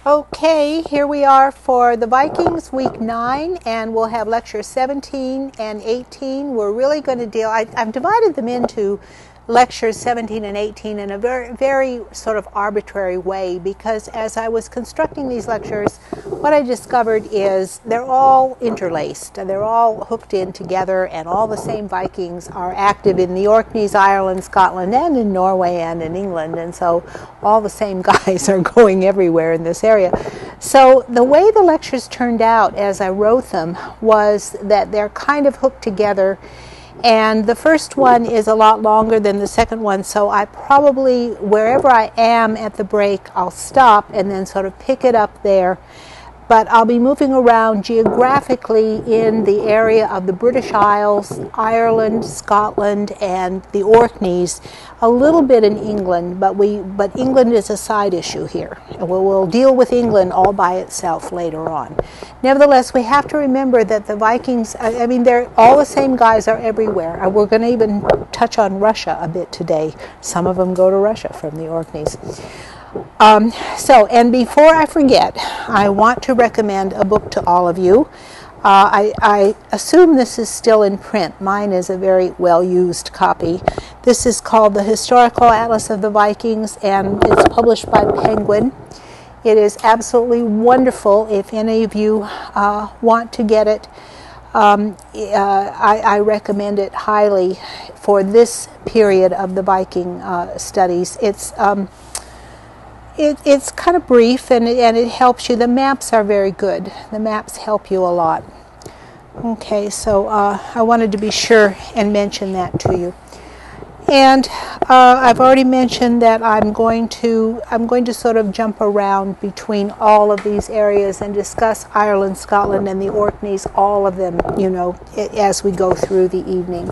Okay, here we are for the Vikings, week 9, and we'll have lectures 17 and 18. We're really going to I've divided them into lectures 17 and 18 in a very sort of arbitrary way, because as I was constructing these lectures, what I discovered is they're all interlaced. They're all hooked in together, and all the same Vikings are active in the Orkneys, Ireland, Scotland, and in Norway and in England, and so all the same guys are going everywhere in this area. So the way the lectures turned out as I wrote them was that they're kind of hooked together. And the first one is a lot longer than the second one, so I probably, wherever I am at the break, I'll stop and then sort of pick it up there. But I'll be moving around geographically in the area of the British Isles, Ireland, Scotland, and the Orkneys, a little bit in England, but England is a side issue here. We'll deal with England all by itself later on. Nevertheless, we have to remember that the Vikings, they're all the same guys are everywhere. We're going to even touch on Russia a bit today. Some of them go to Russia from the Orkneys. And before I forget, I want to recommend a book to all of you. I assume this is still in print. Mine is a very well-used copy. This is called The Historical Atlas of the Vikings, and it's published by Penguin. It is absolutely wonderful. If any of you want to get it, I recommend it highly for this period of the Viking studies. It's kind of brief, and it helps you. The maps are very good. The maps help you a lot. Okay, so I wanted to be sure and mention that to you. And I've already mentioned that I'm going to sort of jump around between all of these areas and discuss Ireland, Scotland, and the Orkneys, all of them, as we go through the evening.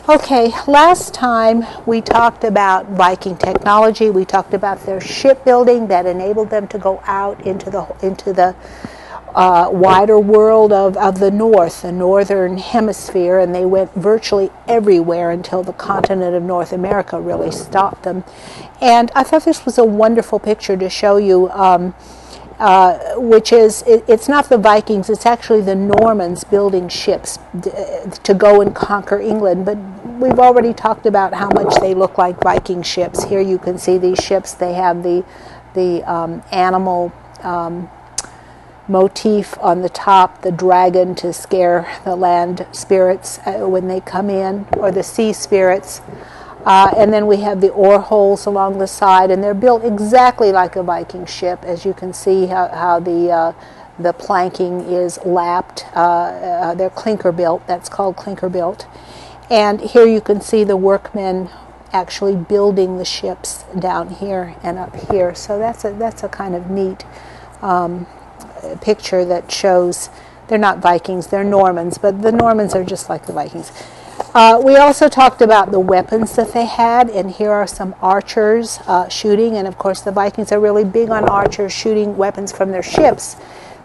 Okay, last time we talked about Viking technology. We talked about their shipbuilding that enabled them to go out into the wider world of the north, the northern hemisphere, and they went virtually everywhere until the continent of North America really stopped them. And I thought this was a wonderful picture to show you, which is, it's not the Vikings, it's actually the Normans building ships to go and conquer England. But we've already talked about how much they look like Viking ships. Here you can see these ships. They have the animal motif on the top, the dragon to scare the land spirits when they come in, or the sea spirits. And then we have the oar holes along the side, and they're built exactly like a Viking ship. As you can see how the planking is lapped. They're clinker built. That's called clinker built. And here you can see the workmen actually building the ships down here and up here. So that's a kind of neat picture that shows they're not Vikings, they're Normans, but the Normans are just like the Vikings. We also talked about the weapons that they had, and here are some archers shooting, and of course the Vikings are really big on archers shooting weapons from their ships,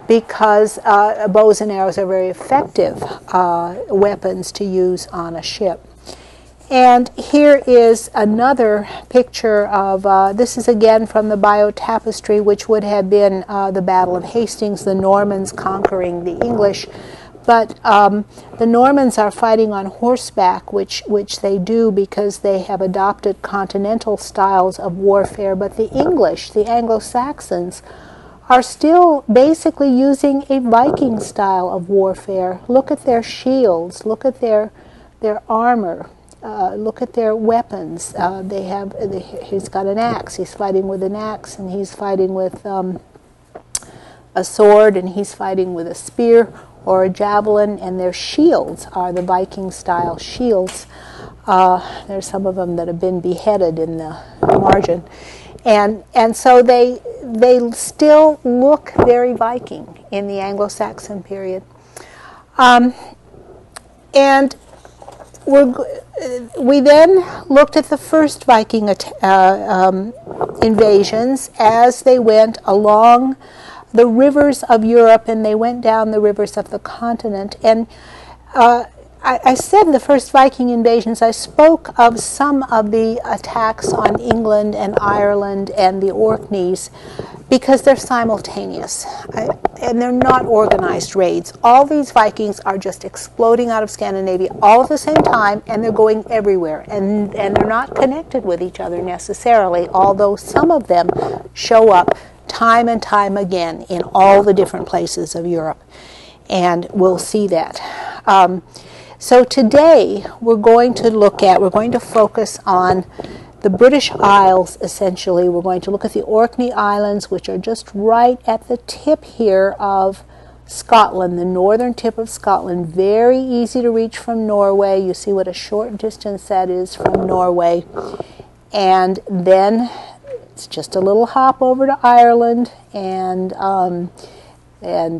because bows and arrows are very effective weapons to use on a ship. And here is another picture of, this is again from the Bio Tapestry, which would have been the Battle of Hastings, the Normans conquering the English. But the Normans are fighting on horseback, which they do because they have adopted continental styles of warfare. But the English, the Anglo-Saxons, are still basically using a Viking style of warfare. Look at their shields, look at their armor, look at their weapons. He's got an axe, he's fighting with an axe, and he's fighting with a sword, and he's fighting with a spear or a javelin, and their shields are the Viking style shields. There's some of them that have been beheaded in the margin. And so they still look very Viking in the Anglo-Saxon period. And we then looked at the first Viking invasions as they went along the rivers of Europe, and they went down the rivers of the continent. And I said the first Viking invasions, I spoke of some of the attacks on England and Ireland and the Orkneys Because they're simultaneous, and they're not organized raids. All these Vikings are just exploding out of Scandinavia all at the same time, and they're going everywhere, and they're not connected with each other necessarily, although some of them show up time and time again in all the different places of Europe, and we'll see that. So today we're going to focus on the British Isles, essentially. We're going to look at the Orkney Islands, which are just right at the tip here of Scotland, the northern tip of Scotland. Very easy to reach from Norway. You see what a short distance that is from Norway. And then it's just a little hop over to Ireland. And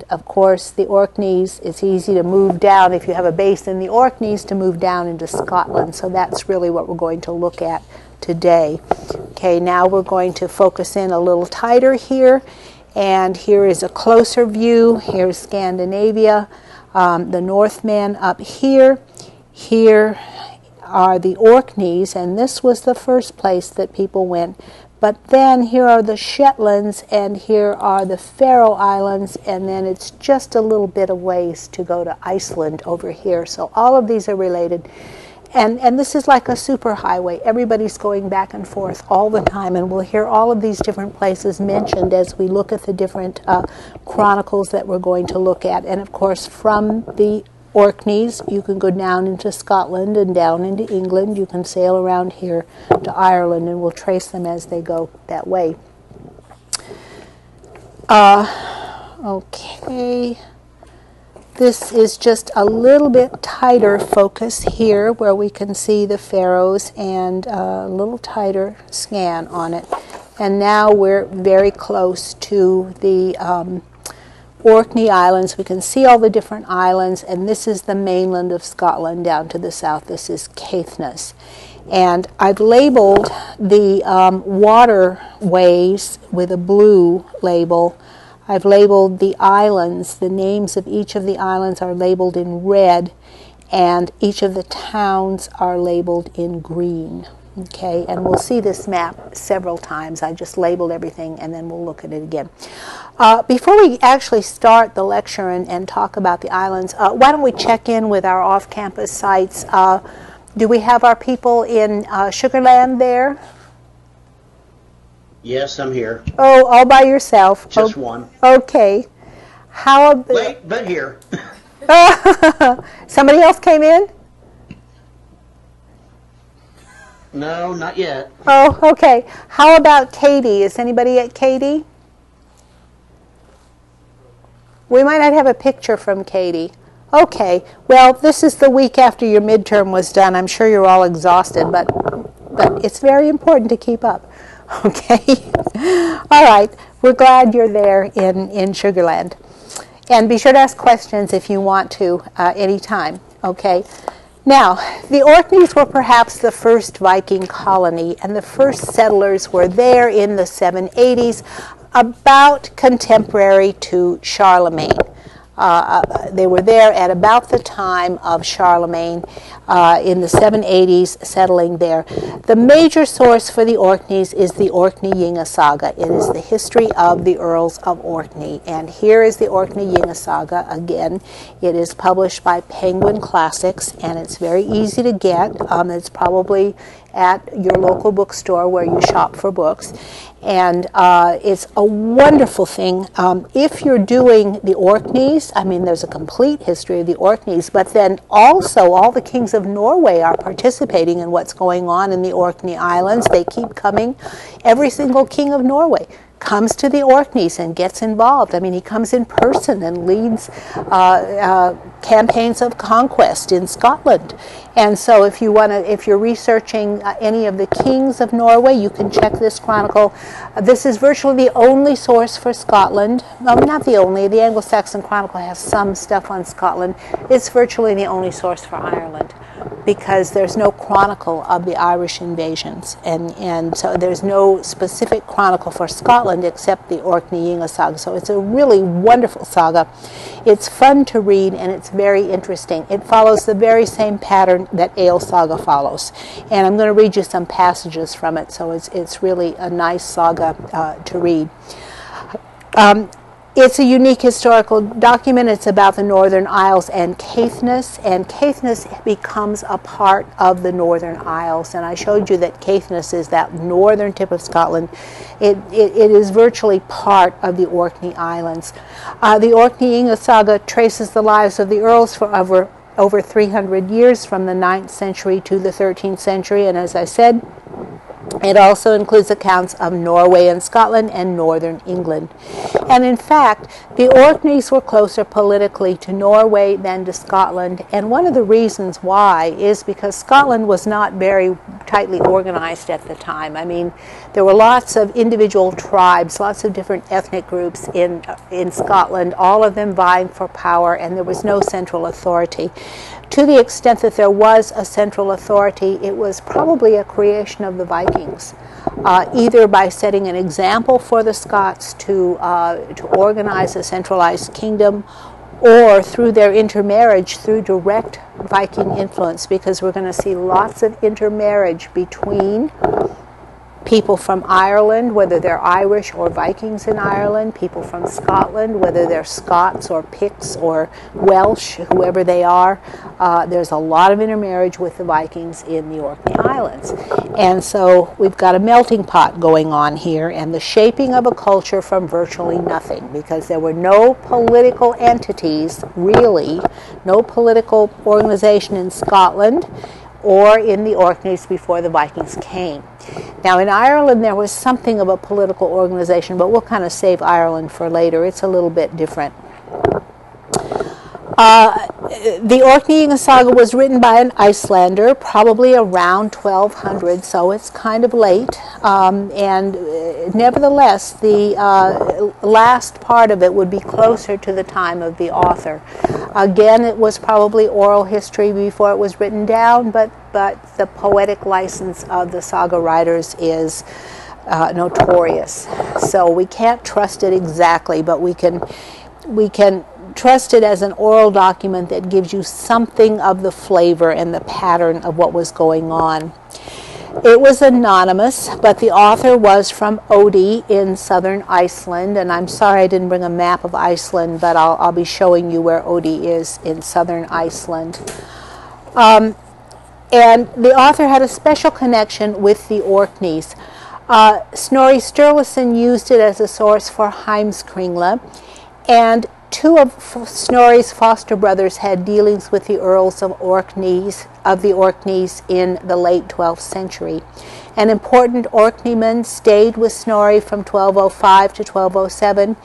of course, the Orkneys, it's easy to move down if you have a base in the Orkneys to move down into Scotland. So that's really what we're going to look at today. Okay, now we're going to focus in a little tighter here, and here is a closer view. Here's Scandinavia, the Northmen up here. Here are the Orkneys, and this was the first place that people went. But then here are the Shetlands, and here are the Faroe Islands, and then it's just a little bit of ways to go to Iceland over here. So all of these are related. And this is like a super highway. Everybody's going back and forth all the time, and we'll hear all of these different places mentioned as we look at the different chronicles that we're going to look at. And of course, from the Orkneys, you can go down into Scotland and down into England. You can sail around here to Ireland, and we'll trace them as they go that way. Okay. This is just a little bit tighter focus here where we can see the Faroes, and a little tighter scan on it. And now we're very close to the Orkney Islands. We can see all the different islands, and this is the mainland of Scotland down to the south. This is Caithness. And I've labeled the waterways with a blue label. I've labeled the islands. The names of each of the islands are labeled in red, and each of the towns are labeled in green. Okay, and we'll see this map several times. I just labeled everything, and then we'll look at it again. Before we actually start the lecture and talk about the islands, why don't we check in with our off-campus sites? Do we have our people in Sugarland there? Yes, I'm here. Oh, all by yourself? Just one. Okay. How about... Wait, but here. Somebody else came in? No, not yet. Oh, okay. How about Katie? Is anybody at Katie? We might not have a picture from Katie. Okay. Well, this is the week after your midterm was done. I'm sure you're all exhausted, but it's very important to keep up. Okay. All right. We're glad you're there in Sugarland. And be sure to ask questions if you want to anytime. Okay. Now, the Orkneys were perhaps the first Viking colony, and the first settlers were there in the 780s, about contemporary to Charlemagne. They were there at about the time of Charlemagne in the 780s, settling there. The major source for the Orkneys is the Orkneyinga Saga. It is the history of the Earls of Orkney. And here is the Orkneyinga Saga again. It is published by Penguin Classics, and it's very easy to get. It's probably at your local bookstore where you shop for books. And it's a wonderful thing. If you're doing the Orkneys, I mean, there's a complete history of the Orkneys, but then also all the kings of Norway are participating in what's going on in the Orkney Islands. They keep coming. Every single king of Norway comes to the Orkneys and gets involved. I mean, he comes in person and leads campaigns of conquest in Scotland. And so if you're researching any of the kings of Norway, you can check this chronicle. This is virtually the only source for Scotland. Well, not the only. The Anglo-Saxon Chronicle has some stuff on Scotland. It's virtually the only source for Ireland, because there's no chronicle of the Irish invasions, and so there's no specific chronicle for Scotland except the Orkneyinga Saga. So it's a really wonderful saga. It's fun to read, and it's very interesting. It follows the very same pattern that Eöl Saga follows, and I'm going to read you some passages from it. So it's really a nice saga to read. It's a unique historical document. It's about the Northern Isles and Caithness becomes a part of the Northern Isles. And I showed you that Caithness is that northern tip of Scotland. It is virtually part of the Orkney Islands. The Orkneyinga Saga traces the lives of the earls for over 300 years, from the 9th century to the 13th century. And as I said, it also includes accounts of Norway and Scotland and northern England. And in fact, the Orkneys were closer politically to Norway than to Scotland. And one of the reasons why is because Scotland was not very tightly organized at the time. I mean, there were lots of individual tribes, lots of different ethnic groups in Scotland, all of them vying for power, and there was no central authority. To the extent that there was a central authority, it was probably a creation of the Vikings, either by setting an example for the Scots to organize a centralized kingdom, or through their intermarriage, through direct Viking influence, because we're going to see lots of intermarriage between people from Ireland, whether they're Irish or Vikings in Ireland, people from Scotland, whether they're Scots or Picts or Welsh, whoever they are. There's a lot of intermarriage with the Vikings in the Orkney Islands. And so we've got a melting pot going on here, and the shaping of a culture from virtually nothing, because there were no political entities, really, no political organization in Scotland or in the Orkneys before the Vikings came. Now in Ireland there was something of a political organization, but we'll kind of save Ireland for later. It's a little bit different. The Orkneyinga Saga was written by an Icelander, probably around 1200, so it's kind of late. And nevertheless, the last part of it would be closer to the time of the author. Again, it was probably oral history before it was written down, but the poetic license of the saga writers is notorious. So we can't trust it exactly, but we can trust it as an oral document that gives you something of the flavor and the pattern of what was going on. It was anonymous, but the author was from Oddi in southern Iceland, and I'm sorry I didn't bring a map of Iceland, but I'll be showing you where Oddi is in southern Iceland. And the author had a special connection with the Orkneys. Snorri Sturluson used it as a source for Heimskringla, and two of Snorri's foster brothers had dealings with the Earls of the Orkneys in the late 12th century. An important Orkneyman stayed with Snorri from 1205 to 1207,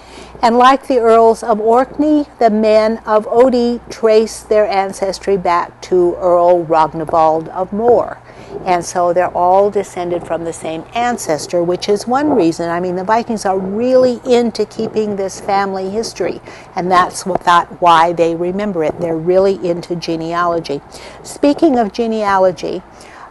and like the Earls of Orkney, the men of Oddi traced their ancestry back to Earl Ragnvald of Moor. And so they're all descended from the same ancestor, which is one reason. I mean, the Vikings are really into keeping this family history, and that's why they remember it. They're really into genealogy. Speaking of genealogy,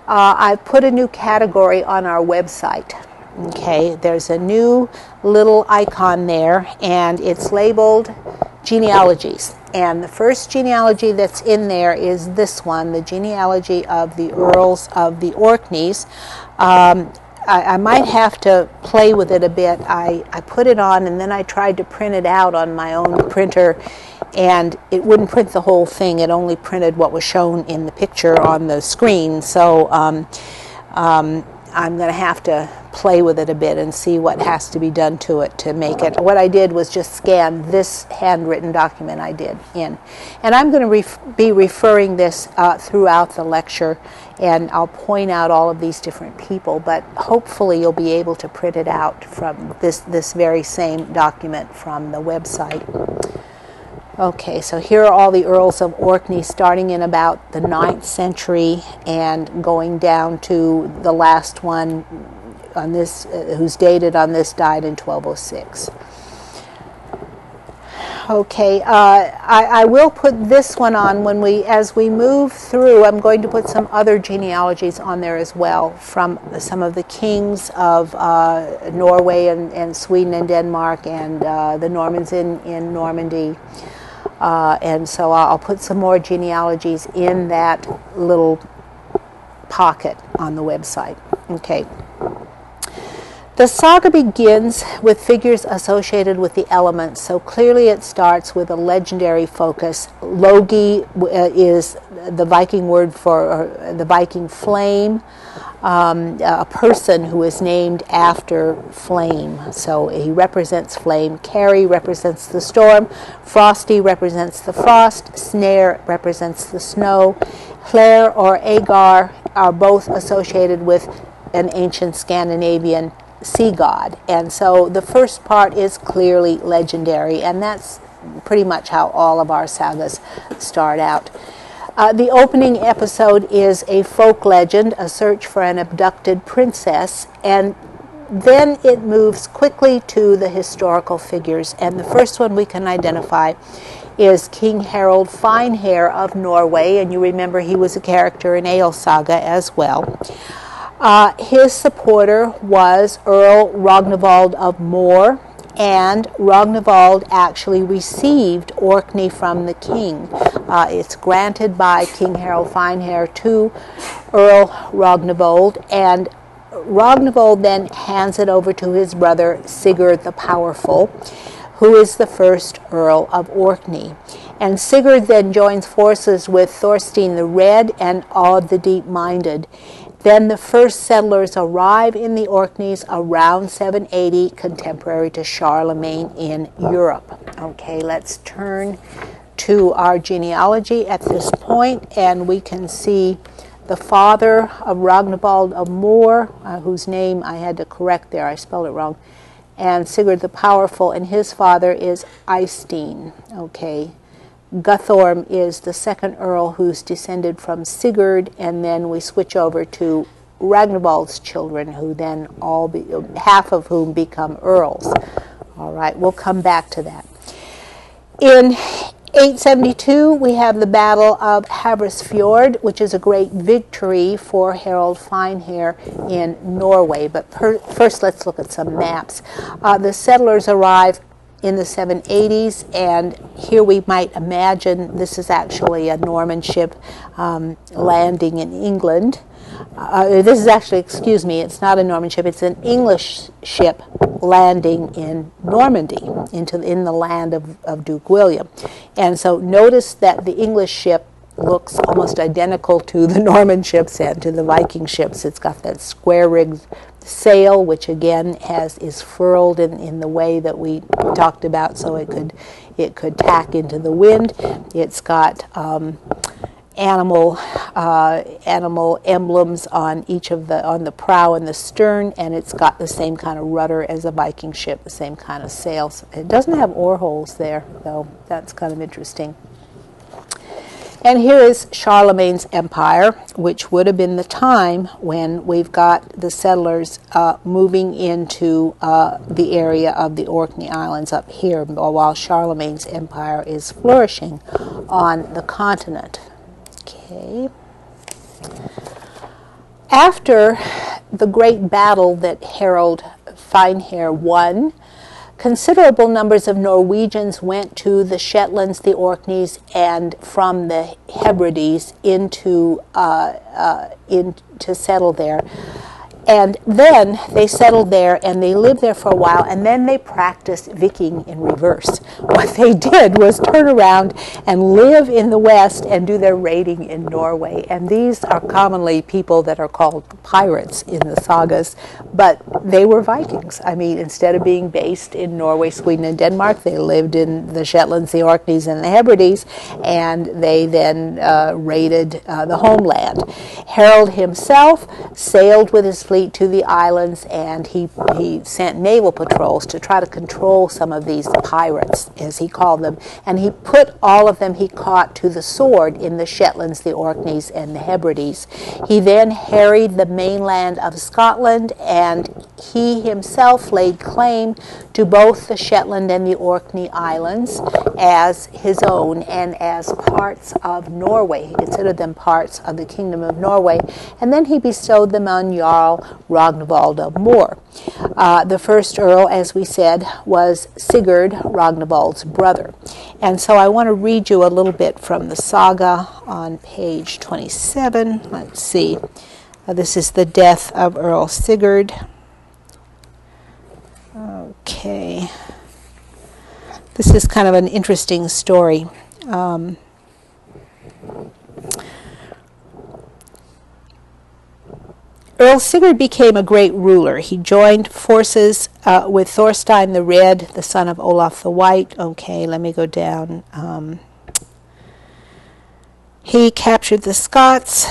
I've put a new category on our website. Okay, there's a new little icon there, and it's labeled genealogies. And the first genealogy that's in there is this one, the genealogy of the Earls of the Orkneys. I might have to play with it a bit. I put it on, and then I tried to print it out on my own printer, and it wouldn't print the whole thing. It only printed what was shown in the picture on the screen. So I'm going to have to play with it a bit and see what has to be done to it to make it. What I did was just scan this handwritten document I did in. And I'm going to be referring this throughout the lecture, and I'll point out all of these different people, but hopefully you'll be able to print it out from this very same document from the website. Okay, so here are all the Earls of Orkney starting in about the 9th century and going down to the last one on this, who's dated on this, died in 1206. Okay, I will put this one on as we move through. I'm going to put some other genealogies on there as well from some of the kings of Norway and Sweden and Denmark and the Normans in Normandy. And so I'll put some more genealogies in that little pocket on the website. Okay. The saga begins with figures associated with the elements, so clearly it starts with a legendary focus. Logi is the Viking word for the Viking flame, a person who is named after flame. So he represents flame. Kari represents the storm. Frosty represents the frost. Snare represents the snow. Hlær or Agar are both associated with an ancient Scandinavian sea god. And so the first part is clearly legendary, and that's pretty much how all of our sagas start out. The opening episode is a folk legend, a search for an abducted princess, and then it moves quickly to the historical figures. And the first one we can identify is King Harald Finehair of Norway, and you remember he was a character in Earls Saga as well. His supporter was Earl Ragnvald of Moor, and Ragnvald actually received Orkney from the king. It's granted by King Harald Finehair to Earl Ragnvald, and Ragnvald then hands it over to his brother Sigurd the Powerful, who is the first Earl of Orkney. And Sigurd then joins forces with Thorstein the Red and Odd the Deep-Minded. Then the first settlers arrive in the Orkneys around 780, contemporary to Charlemagne in Europe. Okay, let's turn to our genealogy at this point, and we can see the father of Ragnvald of Moor, whose name I had to correct there, I spelled it wrong, and Sigurd the Powerful, and his father is Eystein. Okay. Guthorm is the second earl who's descended from Sigurd, and then we switch over to Ragnvald's children, who then half of whom become earls. All right, we'll come back to that. In 872, we have the Battle of Havresfjord, which is a great victory for Harald Finehair in Norway. But first, let's look at some maps. The settlers arrive in the 780s, and here we might imagine this is actually a Norman ship landing in England. This is actually, excuse me, it's not a Norman ship, it's an English ship landing in Normandy, in the land of Duke William. And so notice that the English ship looks almost identical to the Norman ships and to the Viking ships. It's got that square-rigged sail, which again is furled in the way that we talked about, so it could tack into the wind. It's got animal emblems on on the prow and the stern, and it's got the same kind of rudder as a Viking ship, the same kind of sails. It doesn't have oar holes there, though. That's kind of interesting. And here is Charlemagne's empire, which would have been the time when we've got the settlers moving into the area of the Orkney Islands up here, while Charlemagne's empire is flourishing on the continent. Okay. After the great battle that Harald Finehair won, considerable numbers of Norwegians went to the Shetlands, the Orkneys, and from the Hebrides to settle there. And then they settled there, and they lived there for a while, and then they practiced Viking in reverse. What they did was turn around and live in the West and do their raiding in Norway. And these are commonly people that are called pirates in the sagas, but they were Vikings. I mean, instead of being based in Norway, Sweden, and Denmark, they lived in the Shetlands, the Orkneys, and the Hebrides, and they then raided the homeland. Harald himself sailed with his fleet to the islands, and he sent naval patrols to try to control some of these pirates, as he called them, and he put all of them he caught to the sword in the Shetlands, the Orkneys, and the Hebrides. He then harried the mainland of Scotland, and he himself laid claim to both the Shetland and the Orkney Islands as his own and as parts of Norway. He considered them parts of the Kingdom of Norway, and then he bestowed them on Jarl Ragnvald of Moor. The first earl, as we said, was Sigurd, Ragnvald's brother. And so I want to read you a little bit from the saga on page 27. Let's see. This is the death of Earl Sigurd. Okay. This is kind of an interesting story. Earl Sigurd became a great ruler. He joined forces with Thorstein the Red, the son of Olaf the White. Okay, let me go down. He captured the Scots.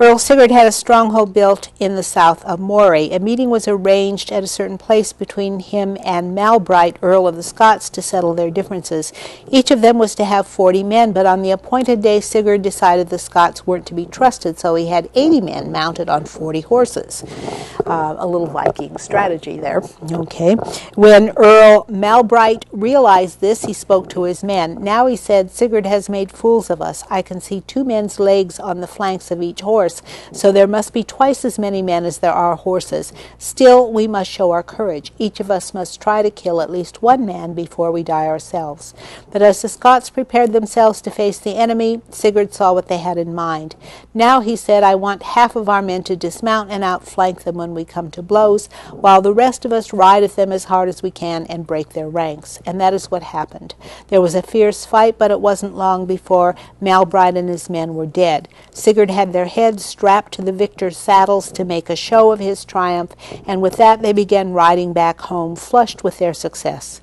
Earl Sigurd had a stronghold built in the south of Moray. A meeting was arranged at a certain place between him and Malbright, Earl of the Scots, to settle their differences. Each of them was to have 40 men, but on the appointed day Sigurd decided the Scots weren't to be trusted, so he had 80 men mounted on 40 horses. A little Viking strategy there. Okay. When Earl Malbright realized this, he spoke to his men. Now, he said, Sigurd has made fools of us. I can see 2 men's legs on the flanks of each horse, so there must be twice as many men as there are horses. Still, we must show our courage. Each of us must try to kill at least 1 man before we die ourselves. But as the Scots prepared themselves to face the enemy, Sigurd saw what they had in mind. Now, he said, I want half of our men to dismount and outflank them when we come to blows, while the rest of us ride at them as hard as we can and break their ranks. And that is what happened. There was a fierce fight, but it wasn't long before Malbright and his men were dead. Sigurd had their heads strapped to the victor's saddles to make a show of his triumph, and with that they began riding back home, flushed with their success.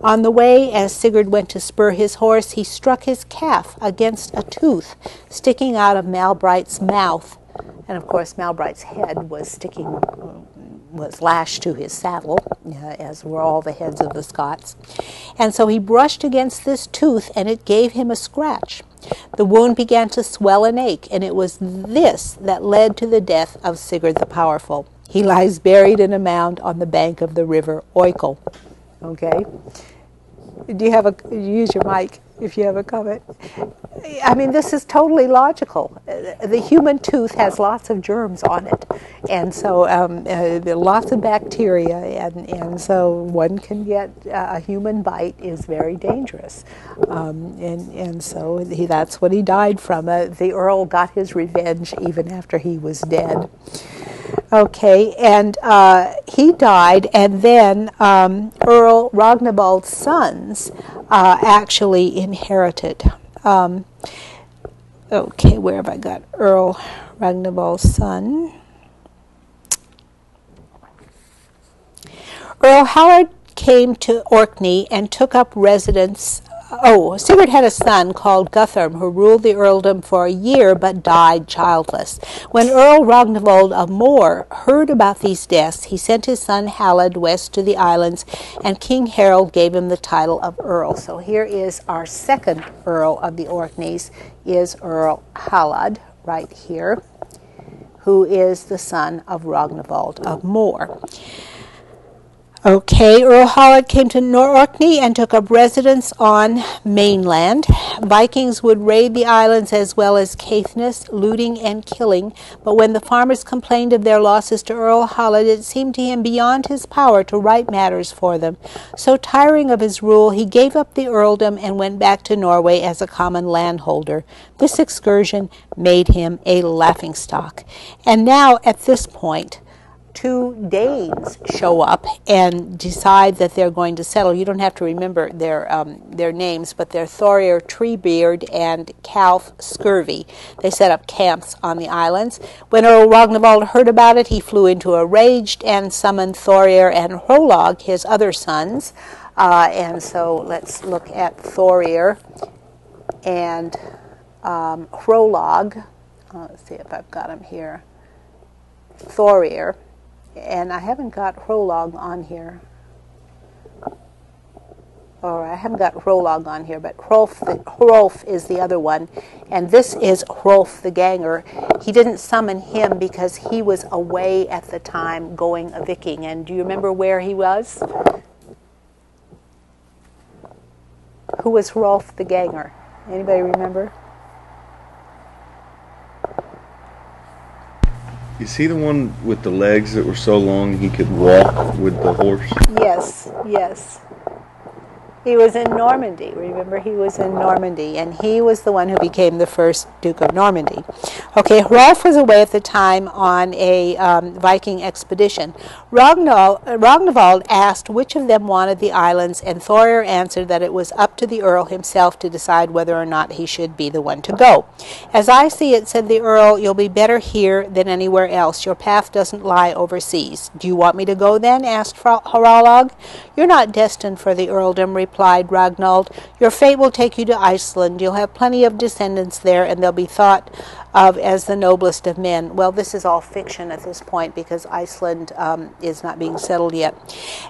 On the way, as Sigurd went to spur his horse, he struck his calf against a tooth sticking out of Malbright's mouth. And of course, Malbright's head was lashed to his saddle, as were all the heads of the Scots. And so he brushed against this tooth, and it gave him a scratch. The wound began to swell and ache, and it was this that led to the death of Sigurd the Powerful. He lies buried in a mound on the bank of the river Oikel. Okay? Use your mic if you have a comment. I mean, this is totally logical. The human tooth has lots of germs on it, and so there are lots of bacteria, and so one can get a human bite is very dangerous, and so that's what he died from. The Earl got his revenge even after he was dead. Okay, and he died, and then Earl Ragnvald's sons actually inherited. Okay, where have I got Earl Ragnvald's son? Earl Howard came to Orkney and took up residence. Sigurd had a son called Guthrum who ruled the earldom for a year but died childless. When Earl Ragnvald of Moor heard about these deaths, he sent his son Halad west to the islands, and King Harold gave him the title of Earl. So here is our second Earl of the Orkneys, is Earl Halad, right here, who is the son of Ragnvald of Moor. Okay, Earl Halad came to Orkney and took up residence on mainland. Vikings would raid the islands as well as Caithness, looting and killing, but when the farmers complained of their losses to Earl Halad, it seemed to him beyond his power to right matters for them. So tiring of his rule, he gave up the earldom and went back to Norway as a common landholder. This excursion made him a laughingstock. And now, at this point, 2 Danes show up and decide that they're going to settle. You don't have to remember their names, but they're Thorir Treebeard and Calf Scurvy. They set up camps on the islands. When Earl Ragnvald heard about it, he flew into a rage and summoned Thorir and Hrolog, his other sons. And so let's look at Thorir and Hrolog. Let's see if I've got him here. Thorir. And I haven't got Hrolog on here. Or I haven't got Hrolog on here, but Hrolf is the other one. And this is Hrolf the Ganger. He didn't summon him because he was away at the time going a Viking. And do you remember where he was? Who was Hrolf the Ganger? Anybody remember? Is he the one with the legs that were so long he could walk with the horse? Yes, yes. He was in Normandy. Remember, he was in Normandy, and he was the one who became the first Duke of Normandy. Okay, Hrolf was away at the time on a Viking expedition. Ragnvald asked which of them wanted the islands, and Thorir answered that it was up to the Earl himself to decide whether or not he should be the one to go. As I see it, said the Earl, you'll be better here than anywhere else. Your path doesn't lie overseas. Do you want me to go then? Asked Haralog. You're not destined for the earldom, replied Ragnald. Your fate will take you to Iceland. You'll have plenty of descendants there, and they'll be thought of as the noblest of men. Well, this is all fiction at this point because Iceland is not being settled yet.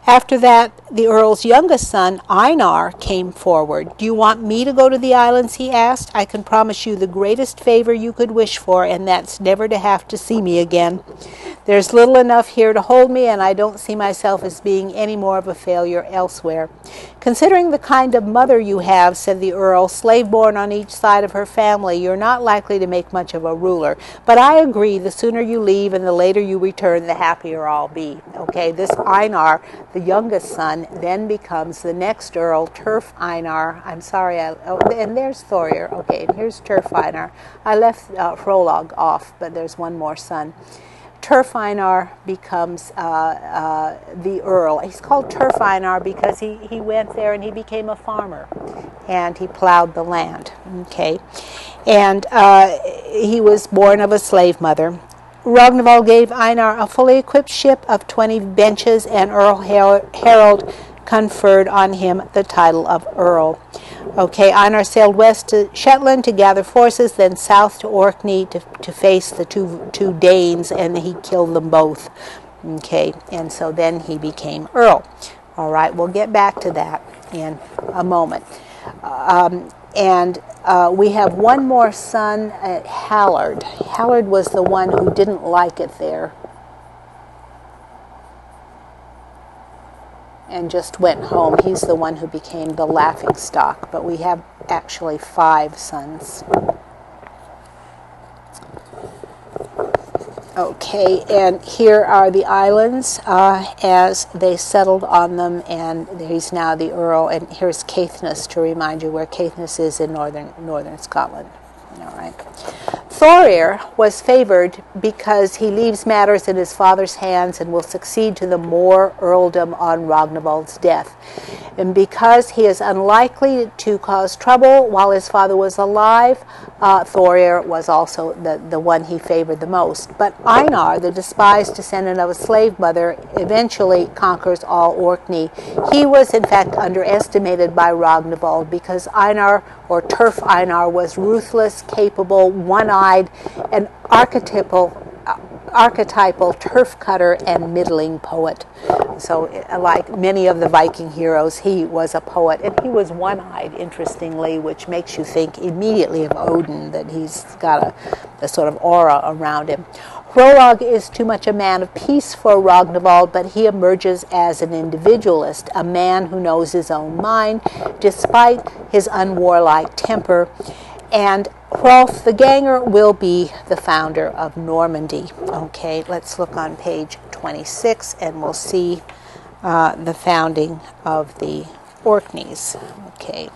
After that, the Earl's youngest son, Einar, came forward. Do you want me to go to the islands, he asked. I can promise you the greatest favor you could wish for, and that's never to have to see me again. There's little enough here to hold me, and I don't see myself as being any more of a failure elsewhere. Considering the kind of mother you have, said the Earl, slave-born on each side of her family, you're not likely to make much of a ruler. But I agree, the sooner you leave and the later you return, the happier I'll be. Okay, this Einar, the youngest son, then becomes the next Earl, Turf Einar. I'm sorry, and there's Thorir. Okay, and here's Turf Einar. I left Hrolog off, but there's one more son. Turf Einar becomes the Earl. He's called Turf Einar because he went there and he became a farmer, and he plowed the land. Okay, and he was born of a slave mother. Ragnvald gave Einar a fully equipped ship of 20 benches, and Earl Harold conferred on him the title of Earl. Okay, Einar sailed west to Shetland to gather forces, then south to Orkney to face the two Danes, and he killed them both. Okay, and so then he became Earl. All right, we'll get back to that in a moment. We have one more son at Hallard. Hallard was the one who didn't like it there and just went home. He's the one who became the laughing stock, but we have actually 5 sons. Okay, and here are the islands as they settled on them, and he's now the Earl. And here's Caithness to remind you where Caithness is in northern Scotland. All right. Thorir was favored because he leaves matters in his father's hands and will succeed to the Moor earldom on Ragnvald's death. And because he is unlikely to cause trouble while his father was alive, Thorir was also the one he favored the most. But Einar, the despised descendant of a slave mother, eventually conquers all Orkney. He was in fact underestimated by Ragnvald because Einar, or Turf Einar, was ruthless, capable, one-eyed, and archetypal turf cutter and middling poet. So like many of the Viking heroes, he was a poet, and he was one-eyed, interestingly, which makes you think immediately of Odin, that he's got a sort of aura around him. Hrolog is too much a man of peace for Ragnvald, but he emerges as an individualist, a man who knows his own mind, despite his unwarlike temper. And Hrolf the Ganger will be the founder of Normandy. Okay, let's look on page 26, and we'll see the founding of the Orkneys. Okay.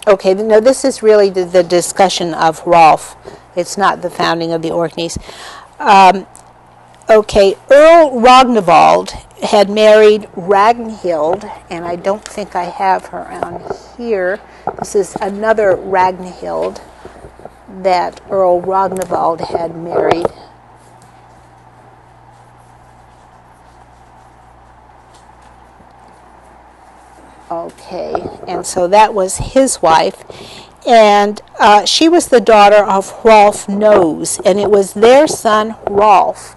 Okay, now this is really the discussion of Hrolf. It's not the founding of the Orkneys. Okay, Earl Ragnvald had married Ragnhild, and I don't think I have her on here. This is another Ragnhild that Earl Ragnvald had married. Okay, and so that was his wife, and she was the daughter of Hrolf Nose, and it was their son Hrolf,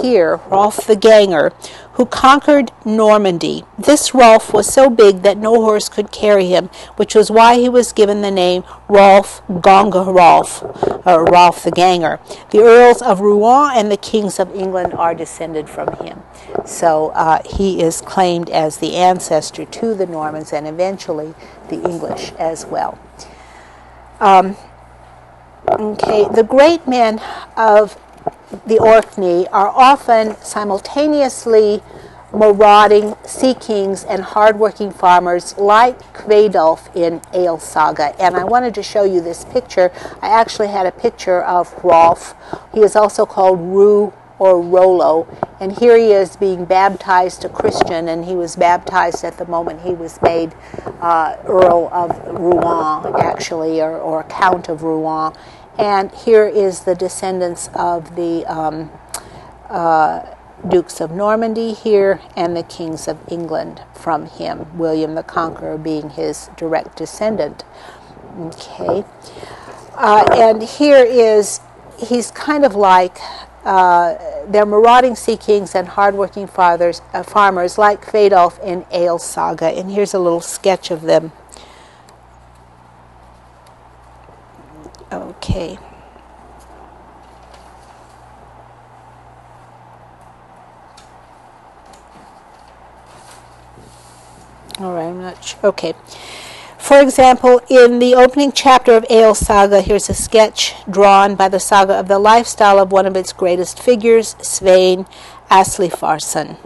here, Hrolf the Ganger, who conquered Normandy. This Hrolf was so big that no horse could carry him, which was why he was given the name Rolf Gonga Rolf, or Rolf the Ganger. The Earls of Rouen and the Kings of England are descended from him. So he is claimed as the ancestor to the Normans and eventually the English as well. Okay, the great men of the Orkney are often simultaneously marauding sea kings and hardworking farmers like Kvedolf in Earls Saga. And I wanted to show you this picture. I actually had a picture of Rolf. He is also called Ru or Rollo, and here he is being baptized a Christian, and he was baptized at the moment he was made Earl of Rouen, actually, or Count of Rouen. And here is the descendants of the Dukes of Normandy here, and the kings of England from him, William the Conqueror being his direct descendant. Okay. And here is, he's kind of like, they're marauding sea kings and hardworking farmers like Kvedolf in Earls Saga. And here's a little sketch of them. Okay. All right, I'm not sure. Okay. For example, in the opening chapter of Earls Saga, here's a sketch drawn by the saga of the lifestyle of one of its greatest figures, Svein Aslifarsson.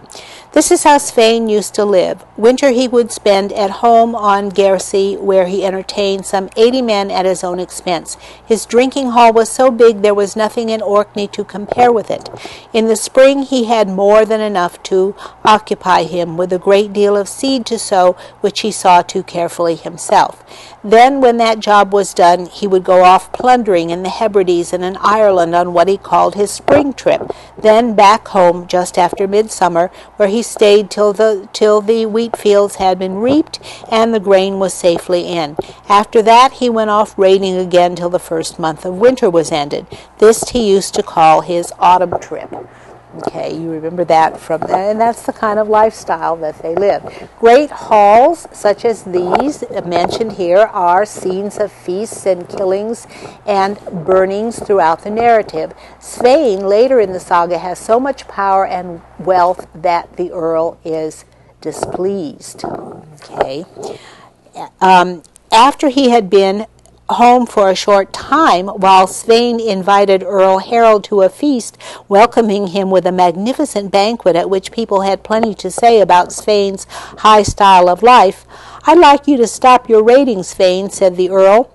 This is how Svein used to live. Winter he would spend at home on Gersey, where he entertained some 80 men at his own expense. His drinking hall was so big there was nothing in Orkney to compare with it. In the spring he had more than enough to occupy him, with a great deal of seed to sow, which he saw to carefully himself. Then, when that job was done, he would go off plundering in the Hebrides and in Ireland on what he called his spring trip. Then back home just after midsummer, where he stayed till the wheat fields had been reaped and the grain was safely in. After that he went off raiding again till the first month of winter was ended. This he used to call his autumn trip. Okay, you remember that from, and that's the kind of lifestyle that they live. Great halls, such as these mentioned here, are scenes of feasts and killings and burnings throughout the narrative. Svein, later in the saga, has so much power and wealth that the Earl is displeased. Okay. After he had been home for a short time, while Svein invited Earl Harold to a feast, welcoming him with a magnificent banquet at which people had plenty to say about Svein's high style of life. "I'd like you to stop your raiding, Svein," said the Earl.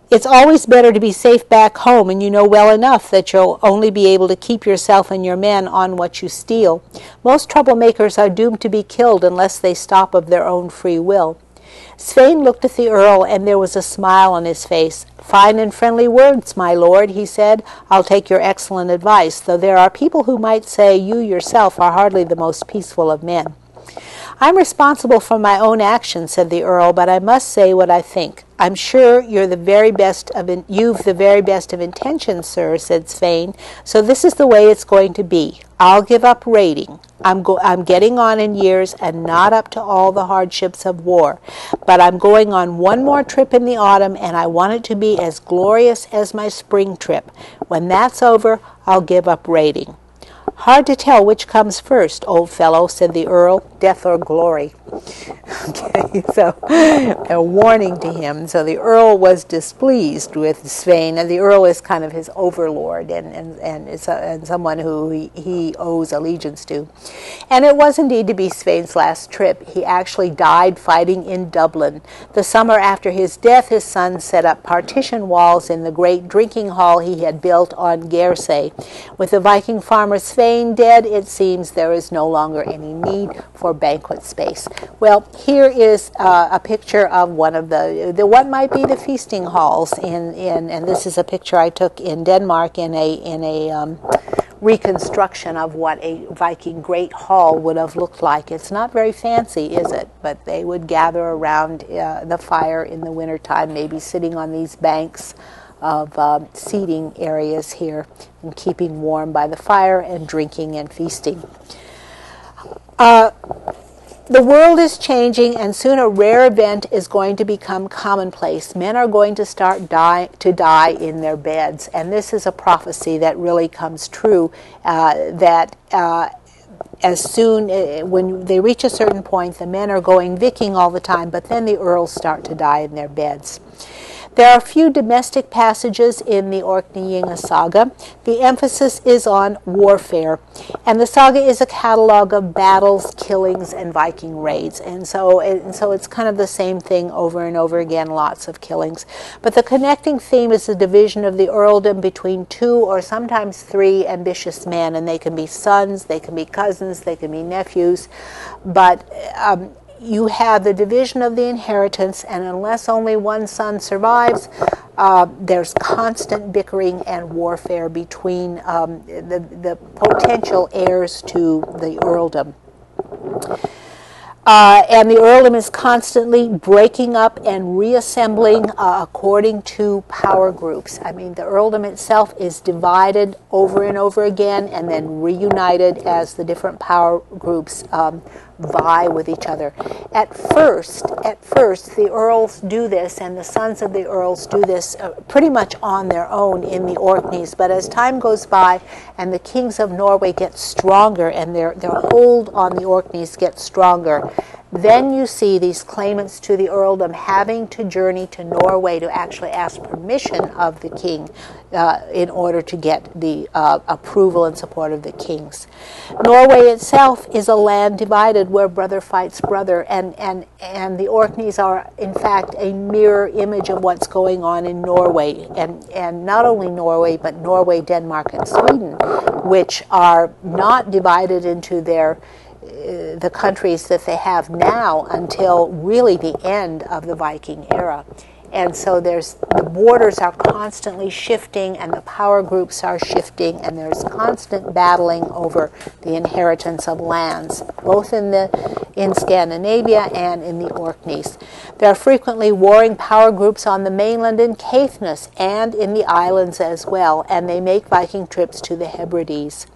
"It's always better to be safe back home, and you know well enough that you'll only be able to keep yourself and your men on what you steal. Most troublemakers are doomed to be killed unless they stop of their own free will." Svein looked at the Earl, and there was a smile on his face. "Fine and friendly words, my lord," he said. "I'll take your excellent advice, though there are people who might say you yourself are hardly the most peaceful of men." "I'm responsible for my own actions," said the Earl, "but I must say what I think." "I'm sure you've the very best of intentions, sir," said Svein. "So this is the way it's going to be. I'll give up raiding. I'm getting on in years and not up to all the hardships of war. But I'm going on one more trip in the autumn, and I want it to be as glorious as my spring trip. When that's over, I'll give up raiding." "Hard to tell which comes first, old fellow," said the Earl, "death or glory." Okay, so a warning to him. So the Earl was displeased with Svein, and the Earl is kind of his overlord and someone who he owes allegiance to. And it was indeed to be Svein's last trip. He actually died fighting in Dublin. The summer after his death, his son set up partition walls in the great drinking hall he had built on Gersey. With the Viking farmer Svein dead, it seems there is no longer any need for banquet space. Well, here is a picture of one of the what might be the feasting halls and this is a picture I took in Denmark in a reconstruction of what a Viking great hall would have looked like. It's not very fancy, is it? But they would gather around the fire in the wintertime, maybe sitting on these banks of seating areas here and keeping warm by the fire and drinking and feasting. The world is changing, and soon a rare event is going to become commonplace. Men are going to start to die in their beds, and this is a prophecy that really comes true, that as soon when they reach a certain point, the men are going Viking all the time, but then the earls start to die in their beds. There are a few domestic passages in the Orkneyinga Saga. The emphasis is on warfare, and the saga is a catalog of battles, killings, and Viking raids. And so it's kind of the same thing over and over again, lots of killings. But the connecting theme is the division of the earldom between 2 or sometimes 3 ambitious men, and they can be sons, they can be cousins, they can be nephews, but you have the division of the inheritance, and unless only one son survives, there's constant bickering and warfare between the potential heirs to the earldom. And the earldom is constantly breaking up and reassembling according to power groups. I mean, the earldom itself is divided over and over again and then reunited as the different power groups vie with each other. At first, the earls do this, and the sons of the earls do this pretty much on their own in the Orkneys. But as time goes by and the kings of Norway get stronger and their hold on the Orkneys gets stronger, then you see these claimants to the earldom having to journey to Norway to actually ask permission of the king in order to get the approval and support of the kings. Norway itself is a land divided where brother fights brother, and the Orkneys are in fact a mirror image of what's going on in Norway, and not only Norway, but Norway, Denmark, and Sweden, which are not divided into the countries that they have now until really the end of the Viking era. And so the borders are constantly shifting, and the power groups are shifting, and there's constant battling over the inheritance of lands, both in Scandinavia and in the Orkneys. There are frequently warring power groups on the mainland in Caithness and in the islands as well, and they make Viking trips to the Hebrides.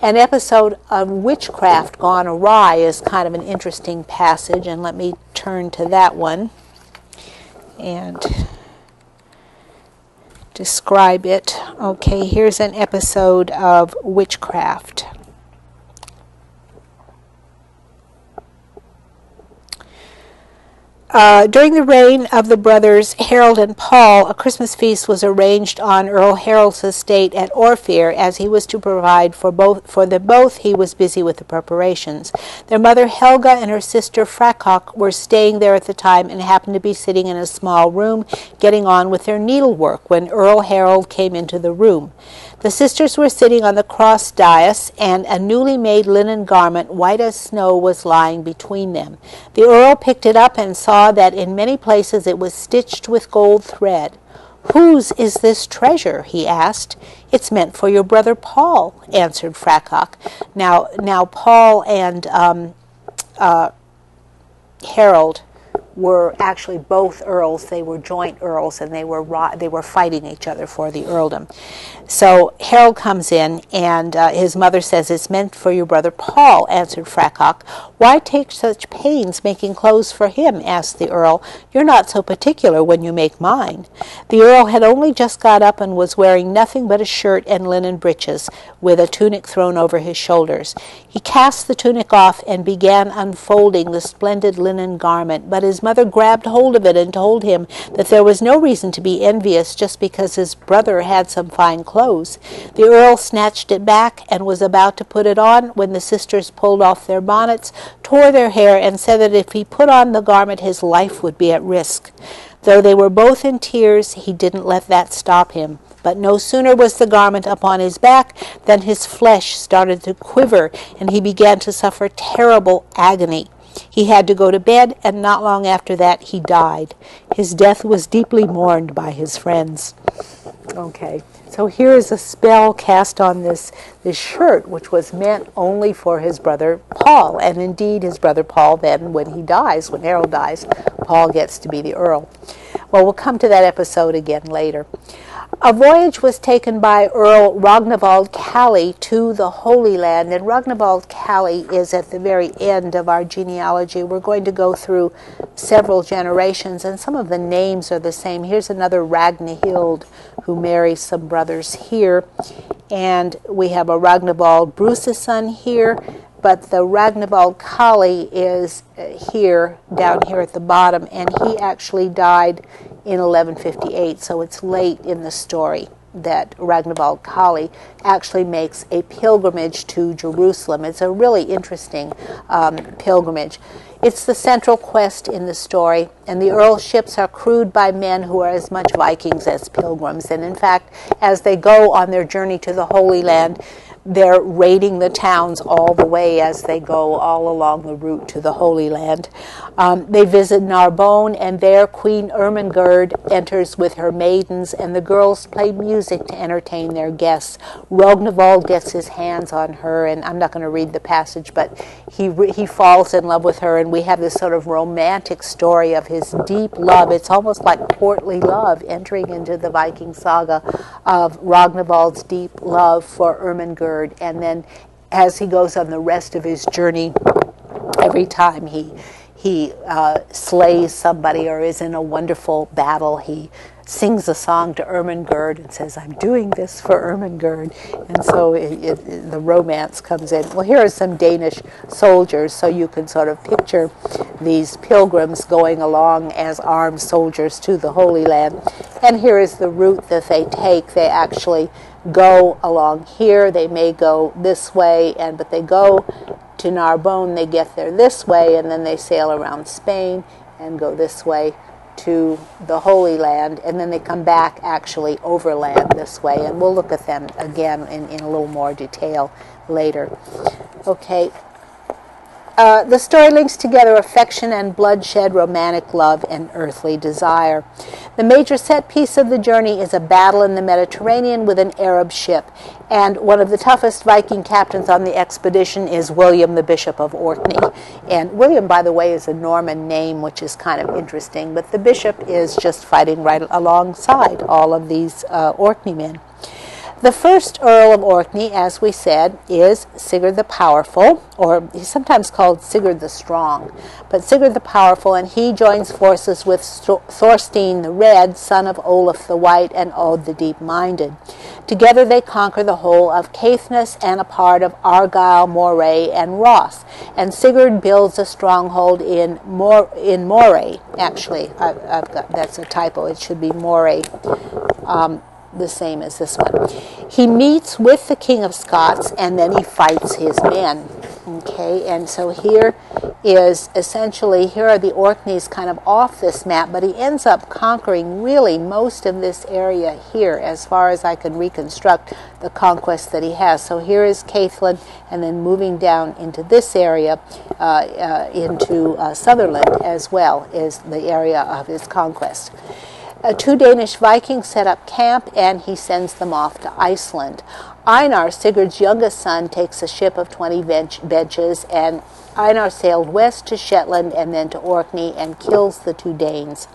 An episode of witchcraft gone awry is kind of an interesting passage, and let me turn to that one and describe it. Okay, here's an episode of witchcraft. During the reign of the brothers Harold and Paul, a Christmas feast was arranged on Earl Harold's estate at Orkney, as he was to provide for them both. He was busy with the preparations. Their mother Helga and her sister Frakok were staying there at the time and happened to be sitting in a small room getting on with their needlework when Earl Harold came into the room. The sisters were sitting on the cross dais, and a newly made linen garment, white as snow, was lying between them. The Earl picked it up and saw that in many places it was stitched with gold thread. "Whose is this treasure?" he asked. "It's meant for your brother Paul," answered Frakok. Now Paul and Harold were actually both earls. They were joint earls, and they were fighting each other for the earldom. So Harold comes in, and his mother says, "It's meant for your brother Paul," answered Frakok. "Why take such pains making clothes for him?" asked the Earl. "You're not so particular when you make mine." The Earl had only just got up and was wearing nothing but a shirt and linen breeches, with a tunic thrown over his shoulders. He cast the tunic off and began unfolding the splendid linen garment, but his mother grabbed hold of it and told him that there was no reason to be envious just because his brother had some fine clothes. The Earl snatched it back and was about to put it on when the sisters pulled off their bonnets, tore their hair, and said that if he put on the garment his life would be at risk. Though they were both in tears, he didn't let that stop him. But no sooner was the garment upon his back than his flesh started to quiver, and he began to suffer terrible agony. He had to go to bed, and not long after that he died. His death was deeply mourned by his friends. Okay, so here is a spell cast on this shirt, which was meant only for his brother Paul. And indeed, his brother Paul then, when Harold dies, Paul gets to be the Earl. Well, we'll come to that episode again later. A voyage was taken by Earl Ragnvald Kali to the Holy Land, and Ragnvald Kali is at the very end of our genealogy. We're going to go through several generations, and some of the names are the same. Here's another Ragnhild who marries some brothers here, and we have a Ragnvald Bruseson here, but the Ragnvald Kali is here, down here at the bottom, and he actually died in 1158, so it's late in the story that Ragnvald Kali actually makes a pilgrimage to Jerusalem. It's a really interesting pilgrimage. It's the central quest in the story, and the Earl's ships are crewed by men who are as much Vikings as pilgrims. And in fact, as they go on their journey to the Holy Land, they're raiding the towns all the way as they go all along the route to the Holy Land. They visit Narbonne, and there Queen Ermengarde enters with her maidens, and the girls play music to entertain their guests. Rognvald gets his hands on her, and I'm not going to read the passage, but he falls in love with her, and we have this sort of romantic story of his deep love. It's almost like courtly love entering into the Viking saga of Rognvald's deep love for Ermengarde. And then as he goes on the rest of his journey, every time he slays somebody or is in a wonderful battle, he sings a song to Ermengarde and says, "I'm doing this for Ermengarde." And so the romance comes in. Well, here are some Danish soldiers, so you can sort of picture these pilgrims going along as armed soldiers to the Holy Land. And here is the route that they take. They actually go along here. They may go this way, but they go to Narbonne. They get there this way, and then they sail around Spain and go this way to the Holy Land, and then they come back actually overland this way, and we'll look at them again in a little more detail later. Okay. The story links together affection and bloodshed, romantic love, and earthly desire. The major set piece of the journey is a battle in the Mediterranean with an Arab ship, and one of the toughest Viking captains on the expedition is William, the Bishop of Orkney. And William, by the way, is a Norman name, which is kind of interesting, but the bishop is just fighting right alongside all of these Orkney men. The first Earl of Orkney, as we said, is Sigurd the Powerful, or he's sometimes called Sigurd the Strong, but Sigurd the Powerful, and he joins forces with Thorstein the Red, son of Olaf the White, and Odd the Deep-Minded. Together they conquer the whole of Caithness and a part of Argyll, Moray, and Ross, and Sigurd builds a stronghold in Moray. Actually, that's a typo. It should be Moray. The same as this one. He meets with the King of Scots, and then he fights his men. Okay, and so here is essentially, here are the Orkneys kind of off this map, but he ends up conquering really most of this area here, as far as I can reconstruct the conquest that he has. So here is Caithlin, and then moving down into this area, into Sutherland as well, is the area of his conquest. Two Danish Vikings set up camp, and he sends them off to Iceland. Einar, Sigurd's youngest son, takes a ship of 20 benches, and Einar sailed west to Shetland and then to Orkney and kills the two Danes.